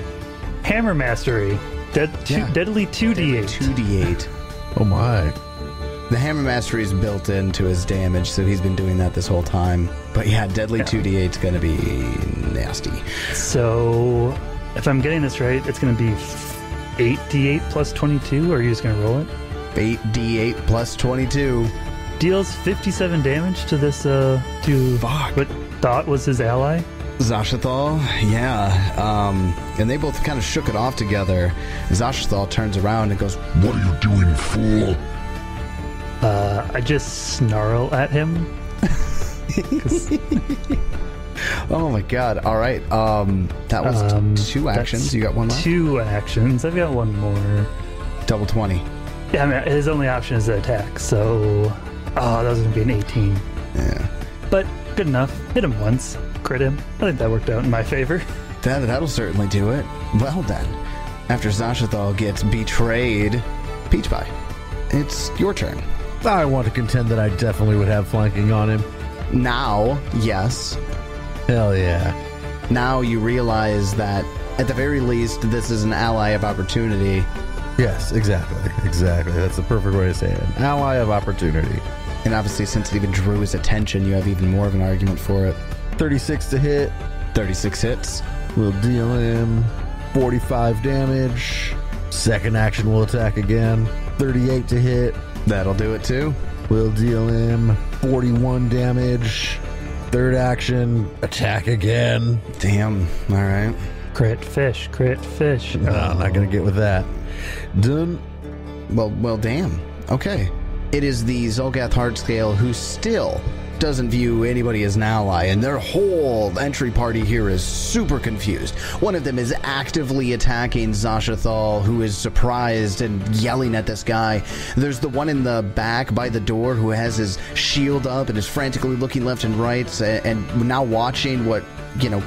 Hammer Mastery. Deadly 2d8. 2d8. Oh my. The Hammer Mastery is built into his damage, so he's been doing that this whole time. But yeah, Deadly 2d8 is going to be nasty. So, if I'm getting this right, it's going to be 8d8 plus 22, or are you just going to roll it? 8d8 plus 22. Deals 57 damage to this, to what thought was his ally. Zashathal, yeah. And they both kind of shook it off together. Zashathal turns around and goes, What are you doing, fool? I just snarl at him. Oh my god. All right. That was two actions. You got one left? 2 actions. I've got one more. Double 20. Yeah, I mean, his only option is to attack, so... Oh, that was going to be an 18. Yeah. But good enough. Hit him once. Crit him. I think that worked out in my favor. That'll certainly do it. Well then, after Zashathal gets betrayed, Peach Pie, it's your turn. I want to contend that I definitely would have flanking on him. Now, yes. Hell yeah. Now you realize that, at the very least, this is an ally of opportunity. Yes, exactly. That's the perfect way to say it. An ally of opportunity. And obviously, since it even drew his attention, you have even more of an argument for it. 36 to hit. 36 hits. We'll deal him 45 damage. Second action, we'll attack again. 38 to hit. That'll do it too. We'll deal him 41 damage. Third action, attack again. Damn. All right. Crit fish. No, I'm not going to get with that. Done. Well, damn. Okay. It is the Xulgath Hardscale who still doesn't view anybody as an ally, and their whole entry party here is super confused. One of them is actively attacking Zashathal, who is surprised and yelling at this guy. There's the one in the back by the door who has his shield up and is frantically looking left and right, and now watching what,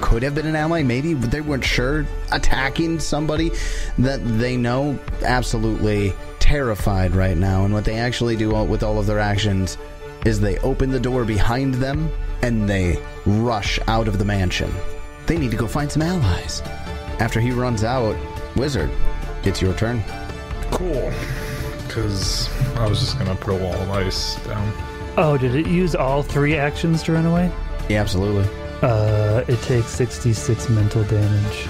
could have been an ally. Maybe they weren't sure. Attacking somebody that they know. Absolutely terrified right now. And what they actually do with all of their actions is they open the door behind them and they rush out of the mansion. They need to go find some allies. After he runs out, Wizard, it's your turn. Cool. Because I was just going to put a wall of ice down. Oh, did it use all 3 actions to run away? Yeah, absolutely. It takes 66 mental damage.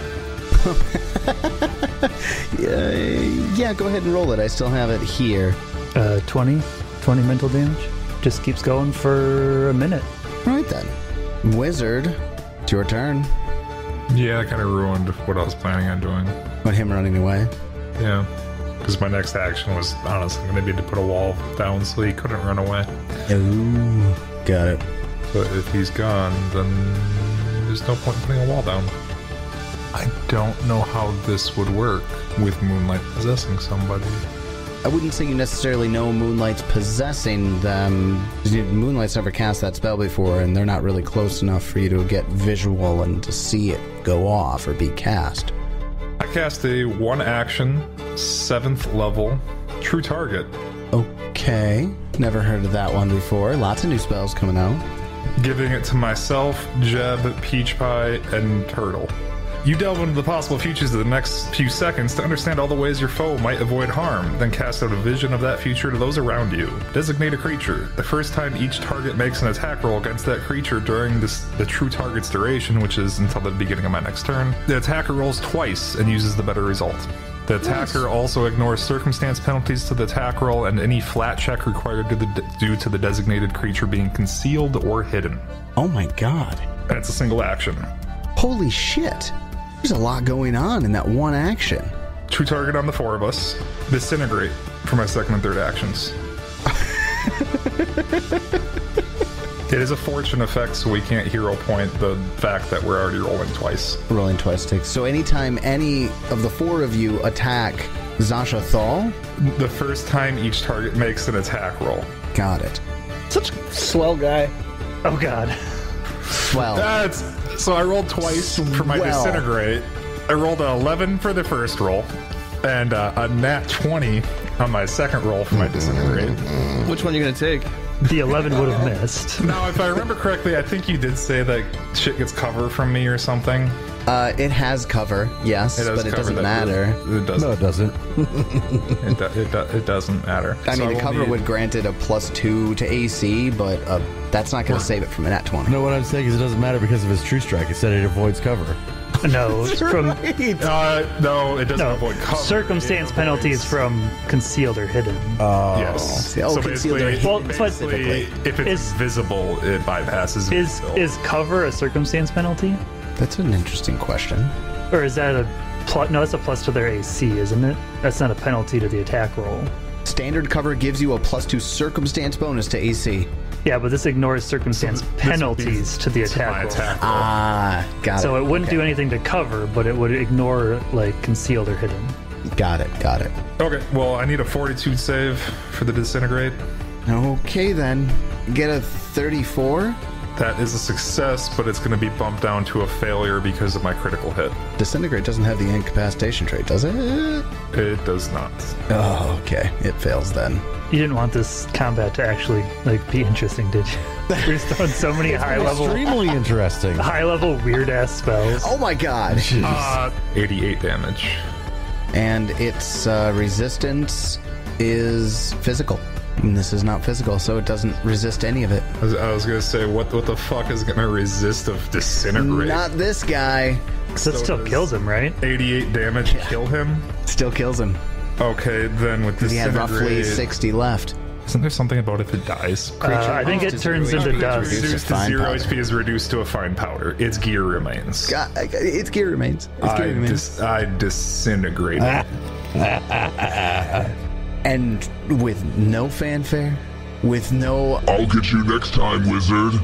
Yeah, go ahead and roll it. I still have it here. 20 mental damage. Just keeps going for a minute. All right then. Wizard, it's your turn. Yeah, that kind of ruined what I was planning on doing. What, him running away? Yeah. Because my next action was honestly going to be to put a wall down so he couldn't run away. Ooh, got it. But if he's gone, then there's no point in putting a wall down. I don't know how this would work with Moonlight possessing somebody. I wouldn't say you necessarily know Moonlight's possessing them. Moonlight's never cast that spell before, and they're not really close enough for you to get visual and to see it go off or be cast. I cast a 1-action, 7th level, True Target. Okay. Never heard of that one before. Lots of new spells coming out. Giving it to myself, Jeb, Peach Pie, and Turtle. You delve into the possible futures of the next few seconds to understand all the ways your foe might avoid harm, then cast out a vision of that future to those around you. Designate a creature. The first time each target makes an attack roll against that creature during the true target's duration, which is until the beginning of my next turn, the attacker rolls twice and uses the better result. The attacker also ignores circumstance penalties to the attack roll and any flat check required due to the designated creature being concealed or hidden. Oh my god. That's a single action. Holy shit. There's a lot going on in that one action. True target on the 4 of us. Disintegrate for my second and third actions. It is a fortune effect, so we can't hero point the fact that we're already rolling twice. Rolling twice takes. So anytime any of the 4 of you attack Zasha Thal? The first time each target makes an attack roll. Got it. Such a swell guy. Oh god. Swell. So I rolled twice for my disintegrate. I rolled an 11 for the first roll, and a nat 20 on my second roll for my disintegrate. Which one are you going to take? The 11 would have missed. Now, if I remember correctly, I think you did say that shit gets cover from me or something. It has cover, yes, but it doesn't matter. It doesn't. No, it doesn't. It doesn't matter. I mean, the cover would grant it a +2 to AC, but that's not going to save it from a nat 20. No, what I'm saying is it doesn't matter because of his true strike. It said it avoids cover. No, from no, it doesn't avoid cover. Circumstance penalties from concealed or hidden. Yes. So basically, But if it's visible, it bypasses. Is cover a circumstance penalty? That's an interesting question. Or is that a plus? No, that's a plus to their AC, isn't it? That's not a penalty to the attack roll. Standard cover gives you a +2 circumstance bonus to AC. Yeah, but this ignores circumstance penalties to the attack roll. Ah, got it. So it wouldn't do anything to cover, but it would ignore like concealed or hidden. Got it. Okay, well, I need a 42 save for the disintegrate. Okay, then. Get a 34? That is a success, but it's going to be bumped down to a failure because of my critical hit. Disintegrate doesn't have the incapacitation trait, does it? It does not. Oh, okay. It fails then. You didn't want this combat to actually like be interesting, did you? We're just throwing so many Extremely interesting. high-level weird-ass spells. Oh my god. 88 damage. And its resistance is physical. And this is not physical, so it doesn't resist any of it. I was going to say, what the fuck is going to resist of disintegrate? Not this guy. So it still kills him, right? 88 damage kill him? Still kills him. Okay, then with He had disintegrate... roughly 60 left. Isn't there something about if it dies? I think it turns into dust. Reduced to fine 0 powder. HP is reduced to a fine powder. Its gear remains. Its gear remains. I disintegrate. And with no fanfare, with no... I'll get you next time, wizard.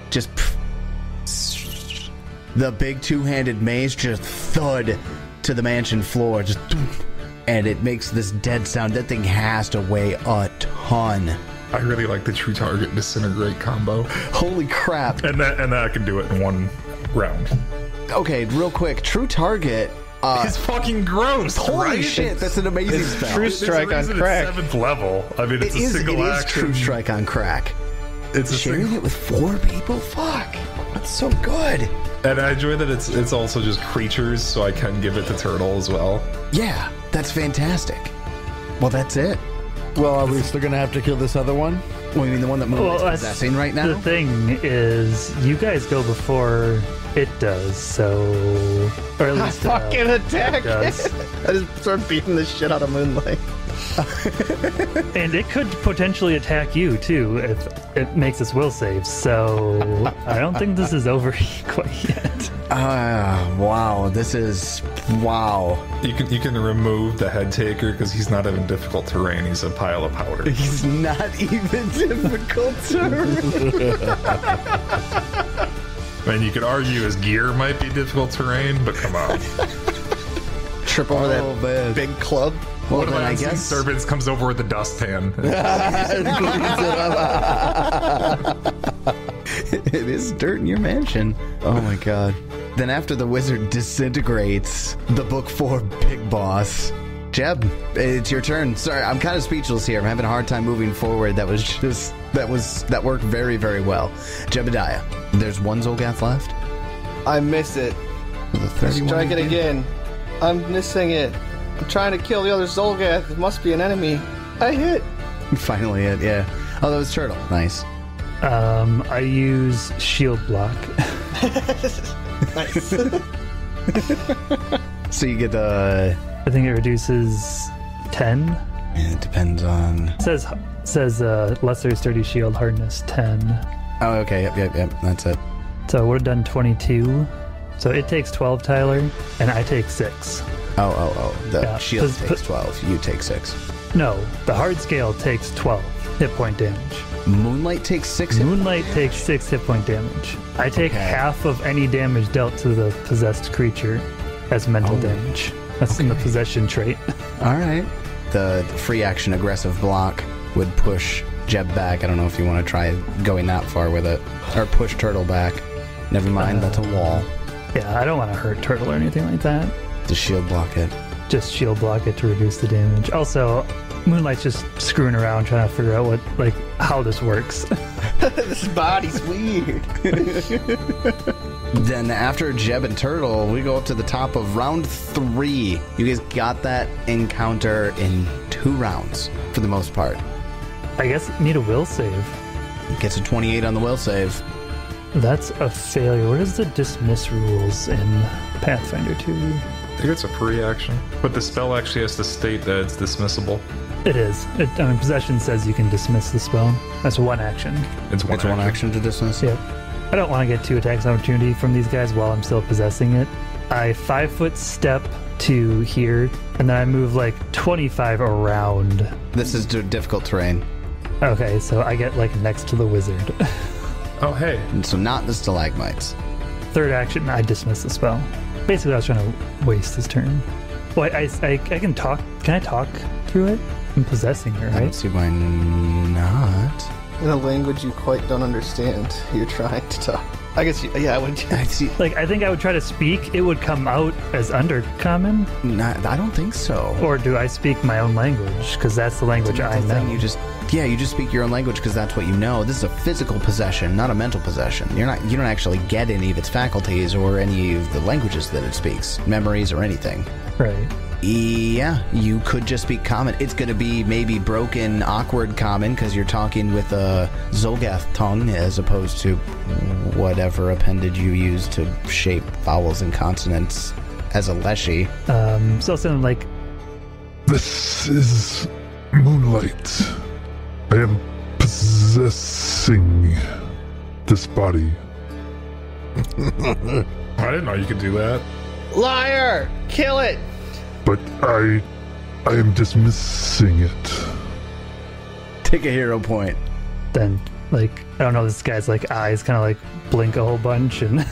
Just... The big two-handed mace just thud to the mansion floor. Just... And it makes this dead sound. That thing has to weigh a ton. I really like the true target disintegrate combo. Holy crap. And that I can do it in one round. Okay, real quick. True target... It's fucking gross, Holy right? shit, that's an amazing spell. True There's a strike on reason crack. It's 7th level. I mean, it's a single it is action. True strike on crack. It's a Sharing single... it with 4 people? Fuck. That's so good. And I enjoy that it's also just creatures, so I can give it to Turtle as well. Yeah, that's fantastic. Well, that's it. Well, are we still going to have to kill this other one? Well, you mean the one that Moonlight's that's- possessing right now? The thing is, you guys go before it does, so... Or at least Fucking attack it does. it. I just start beating the shit out of Moonlight. And it could potentially attack you, too, if it makes its will save, so... I don't think this is over quite yet. Wow, this is... Wow. You can remove the head taker because he's not even difficult terrain. He's a pile of powder. He's not even difficult to I mean, you could argue his gear might be difficult terrain, but come on. Trip over man. that big club. Well, One of then my I unseen guess... servants comes over with a dustpan. It is dirt in your mansion. Oh my god. Then after the wizard disintegrates the book 4 big boss, Jeb, it's your turn. Sorry, I'm kind of speechless here. I'm having a hard time moving forward. That worked very, very well. Jebediah, there's 1 Xulgath left. I miss it. With a 31 Strike it again. I'm missing it. I'm trying to kill the other Xulgath. It must be an enemy. I hit. Finally hit, yeah. Oh, that was Turtle. Nice. I use shield block. Nice. So you get I think it reduces 10. It depends on... It says lesser sturdy shield hardness 10. Oh, okay, yep, that's it. So I would have done 22. So it takes 12, Tyler, and I take 6. Oh. The shield takes 'cause 12, you take 6. No, the hard scale takes 12 hit point damage. Moonlight takes 6 hit Moonlight point takes damage. 6 hit point damage. I take Okay. half of any damage dealt to the possessed creature as mental damage. That's in the possession trait. Alright. The free action aggressive block would push Jeb back. I don't know if you want to try going that far with it. Or push Turtle back. Never mind, that's a wall. Yeah, I don't want to hurt Turtle or anything like that. Just shield block it. Just shield block it to reduce the damage. Also, Moonlight's just screwing around trying to figure out how this works. This body's weird. Then after Jeb and Turtle, we go up to the top of round 3. You guys got that encounter in 2 rounds, for the most part. I guess need a will save. Gets a 28 on the will save. That's a failure. What is the dismiss rules in Pathfinder 2? I think it's a free action, but the spell actually has to state that it's dismissible. It is. Possession says you can dismiss the spell. That's one action. It's one action to dismiss. Yep. I don't want to get 2 attacks opportunity from these guys while I'm still possessing it. I 5-foot step to here, and then I move 25 around. This is difficult terrain. Okay, so I get next to the wizard. Oh, hey. And so not the stalagmites. Third action, I dismiss the spell. Basically, I was trying to waste his turn. Well, I can talk. Can I talk through it? I'm possessing her, I don't right? see why not. In a language you quite don't understand, you're trying to talk. I guess, I would. I see. I think I would try to speak. It would come out as undercommon. I don't think so. Or do I speak my own language? Because that's the language I know. You just speak your own language because that's what you know. This is a physical possession, not a mental possession. You don't actually get any of its faculties or any of the languages that it speaks, memories or anything. Right. Yeah, you could just speak common. It's going to be maybe broken, awkward common because you're talking with a xulgath tongue as opposed to whatever appendage you use to shape vowels and consonants as a leshy. So something like, This is Moonlight. I am possessing this body. I didn't know you could do that. Liar! Kill it! But I am dismissing it. Take a hero point. then I don't know, this guy's eyes kind of blink a whole bunch, and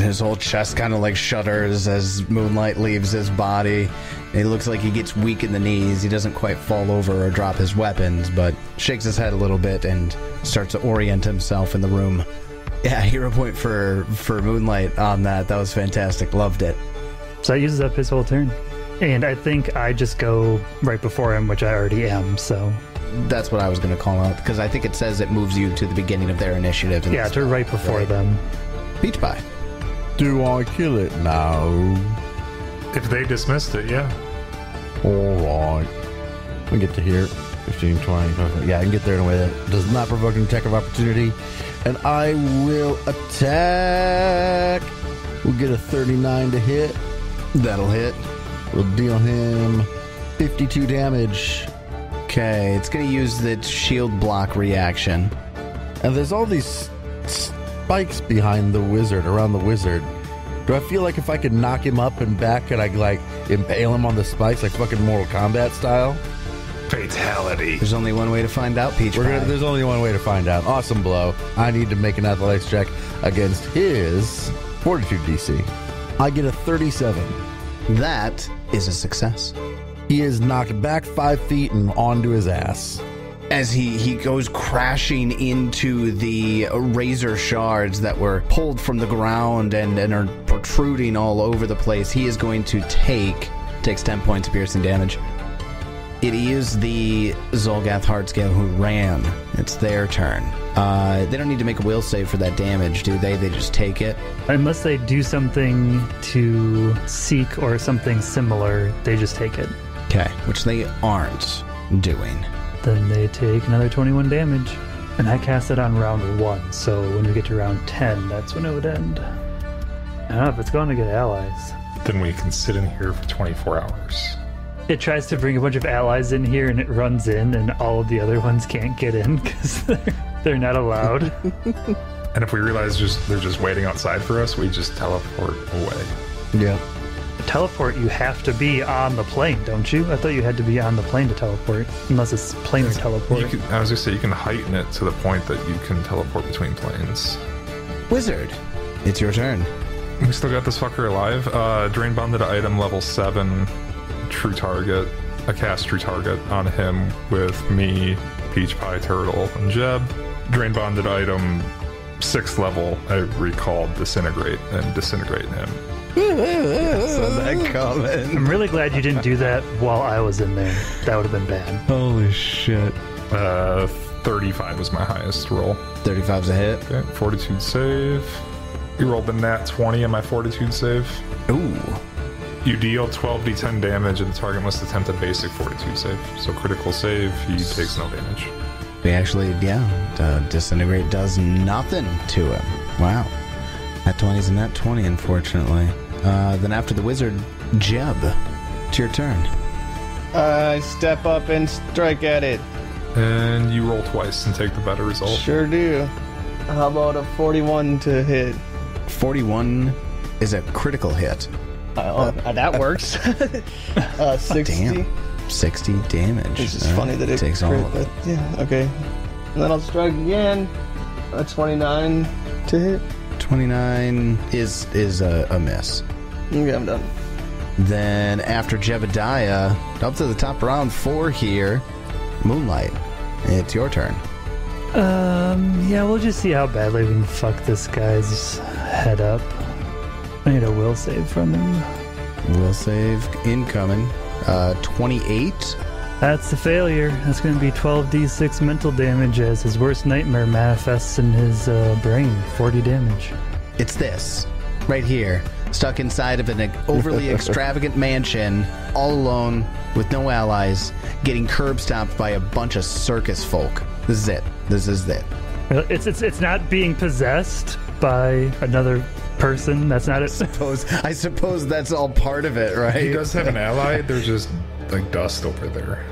His whole chest kind of shudders as Moonlight leaves his body. It looks like he gets weak in the knees. He doesn't quite fall over or drop his weapons, but shakes his head a little bit and starts to orient himself in the room. Yeah, hero point for Moonlight on that. That was fantastic. Loved it. so that uses up his whole turn. And I think I just go right before him, which I already am, so... That's what I was going to call out, because I think it says it moves you to the beginning of their initiative. Yeah, to right before them. Peach Pie. Do I kill it now? If they dismissed it, yeah. Alright. I get to hear 15, 20, 25. Yeah, I can get there in a way that does not provoke an attack of opportunity. And I will attack. We'll get a 39 to hit. That'll hit. We'll deal him 52 damage. Okay, it's going to use the shield block reaction. And there's all these spikes behind the wizard, around the wizard. Do I feel like if I could knock him up and back, could I impale him on the spikes like fucking Mortal Kombat style? Fatality. There's only one way to find out, Peach Pie. There's only one way to find out. Awesome blow. I need to make an athletics check against his fortitude DC. I get a 37. That is a success. He is knocked back 5 feet and onto his ass. As he goes crashing into the razor shards that were pulled from the ground and are protruding all over the place, he is going to takes 10 points of piercing damage. It is the Xulgath Hardscale who ran. It's their turn. They don't need to make a will save for that damage, do they? They just take it? Unless they do something to seek or something similar, they just take it. Okay, which they aren't doing. Then they take another 21 damage. And I cast it on round 1, so when we get to round 10, that's when it would end. I don't know if it's going to get allies. then we can sit in here for 24 hours. It tries to bring a bunch of allies in here, and it runs in, and all of the other ones can't get in because they're not allowed. And if we realize they're just waiting outside for us, we just teleport away. Yeah. Teleport, you have to be on the plane, don't you? I thought you had to be on the plane to teleport, unless it's planar teleport. I was going to say, you can heighten it to the point that you can teleport between planes. Wizard, it's your turn. We still got this fucker alive. Drain bonded item level 7, true target. I cast true target on him with me, Peach Pie Turtle, and Jeb. Drain bonded item 6th level, I recalled disintegrate and disintegrate him. So that coming. I'm really glad you didn't do that while I was in there. That would have been bad. Holy shit. 35 was my highest roll. 35's a hit. Okay, fortitude save. You rolled the nat 20 on my fortitude save. Ooh. You deal 12d10 damage and the target must attempt a basic fortitude save. So critical save, he takes no damage. We actually, disintegrate does nothing to him. Wow. Nat 20's a nat 20, unfortunately. Then after the wizard, Jeb, it's your turn. I step up and strike at it. And you roll twice and take the better result. Sure do. How about a 41 to hit? 41 is a critical hit. That works. 60. Damn. 60 damage. It's just funny that it takes all of it. Yeah, okay. And then I'll strike again. A 29 to hit. 29 is a miss. Okay, I'm done. Then after Jebediah, up to the top round 4 here, Moonlight. It's your turn. Yeah, we'll just see how badly we can fuck this guy's head up. I need a will save from him. Will save incoming. 28. That's the failure. That's going to be 12d6 mental damage as his worst nightmare manifests in his brain. 40 damage. It's this, right here, stuck inside of an overly extravagant mansion, all alone, with no allies, getting curb stomped by a bunch of circus folk. This is it. This is it. It's not being possessed by another person. That's not it. I suppose that's all part of it, right? He does have an ally. There's just like dust over there.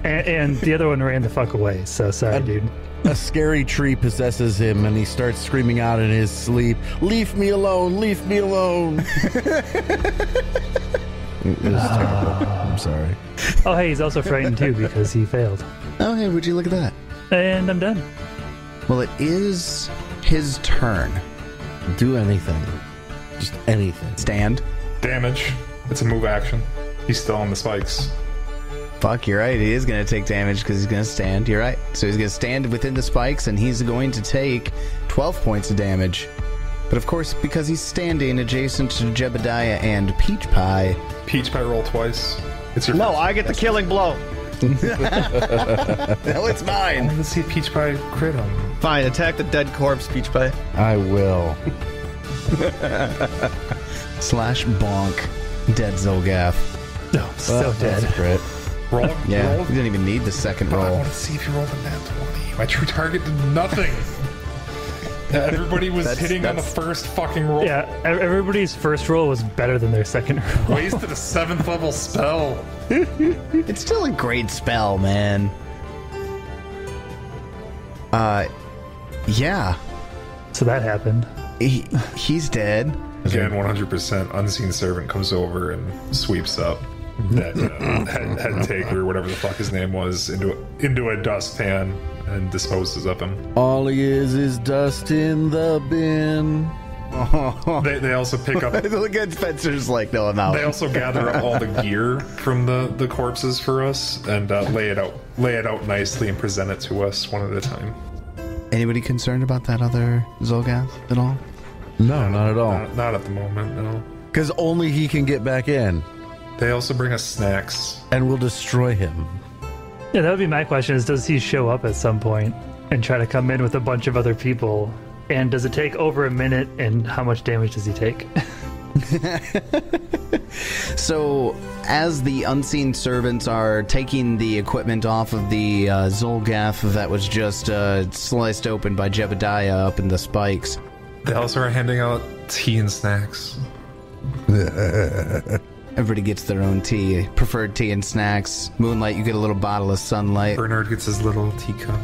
and the other one ran the fuck away. So sorry, dude. A scary tree possesses him, and he starts screaming out in his sleep, "Leave me alone! Leave me alone!" It was terrible. I'm sorry. Oh, hey, he's also frightened too because he failed. Oh, hey, would you look at that? And I'm done. Well, it is his turn. Do anything. Just anything. Stand. Damage. It's a move action. He's still on the spikes. Fuck, you're right. He is going to take damage because he's going to stand. You're right. So he's going to stand within the spikes, and he's going to take 12 points of damage. But of course, because he's standing adjacent to Jebediah and Peach Pie... Peach Pie roll twice. It's your No, I get the killing blow. No, it's mine. Let's see Peach Pie crit on him. Fine, attack the dead corpse, Peach Pie. I will. Slash bonk. Dead Xulgath. No, so dead. That's great. Roll. Yeah, roll. you didn't even need the second I roll. want to see if you rolled a nat 20. My true target did nothing. Everybody was hitting on the first fucking roll. Yeah, everybody's first roll was better than their second roll. Wasted a 7th level spell. It's still a great spell, man. Yeah. So that happened. He's dead. Again, 100% unseen servant comes over and sweeps up that head taker, whatever the fuck his name was, into a dustpan and disposes of him. All he is dust in the bin. They also pick up. Look at Spencer's like, no, I'm out. They also gather up all the gear from the corpses for us and lay it out nicely and present it to us one at a time. Anybody concerned about that other Xulgath at all? No, not at all. Not at the moment, no. Because only he can get back in, They also bring us snacks. and we'll destroy him. Yeah, that would be my question is, does he show up at some point and try to come in with a bunch of other people? And does it take over a minute, and how much damage does he take? So, as the unseen servants are taking the equipment off of the Xulgath that was just sliced open by Jebediah up in the spikes. They also are handing out tea and snacks. Everybody gets their own tea. Preferred tea and snacks. Moonlight, you get a little bottle of sunlight. Bernard gets his little teacup.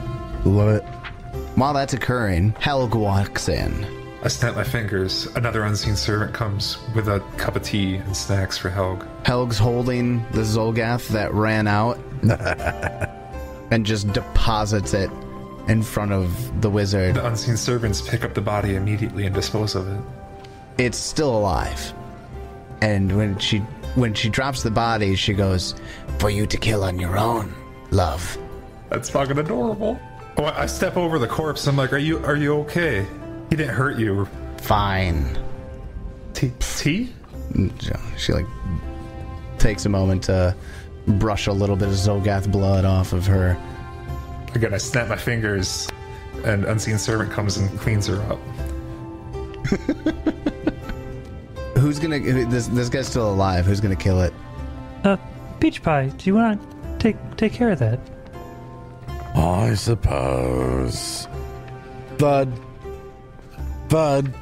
Love it. While that's occurring, Helg walks in. I snap my fingers. Another unseen servant comes with a cup of tea and snacks for Helg. Helg's holding the xulgath that ran out and just deposits it in front of the wizard. The unseen servants pick up the body immediately and dispose of it. It's still alive. And when she drops the body, she goes, "For you to kill on your own, love." That's fucking adorable. Oh, I step over the corpse. I'm like, are you okay? He didn't hurt you. Fine. Tea? She takes a moment to brush a little bit of Xulgath blood off of her. Again, I snap my fingers, and unseen servant comes and cleans her up. Who's gonna? This guy's still alive. Who's gonna kill it? Peach Pie, do you want to take care of that? I suppose. Thud. Thud.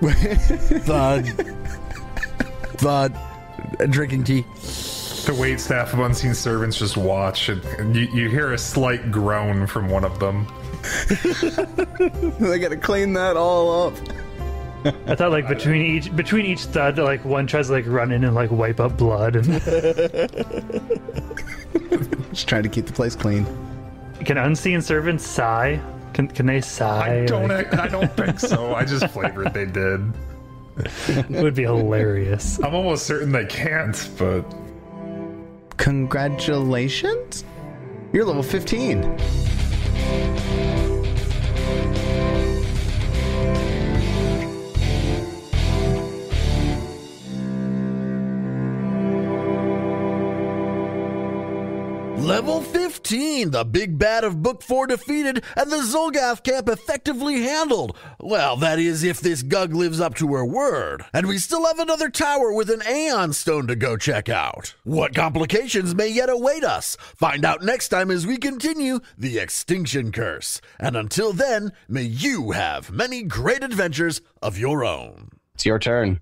Thud. Thud. Drinking tea. The waitstaff of unseen servants just watch, and you hear a slight groan from one of them. They gotta clean that all up. I thought between each thud, one tries to run in and wipe up blood, and Just trying to keep the place clean. Can unseen servants sigh? Can they sigh? I don't think so. I just flavored they did. It would be hilarious. I'm almost certain they can't, but Congratulations! You're level 15. Level 15, the big bad of Book 4 defeated and the Xulgath camp effectively handled. Well, that is if this Gug lives up to her word. And we still have another tower with an Aeon Stone to go check out. What complications may yet await us? Find out next time as we continue the Extinction Curse. And until then, may you have many great adventures of your own. It's your turn.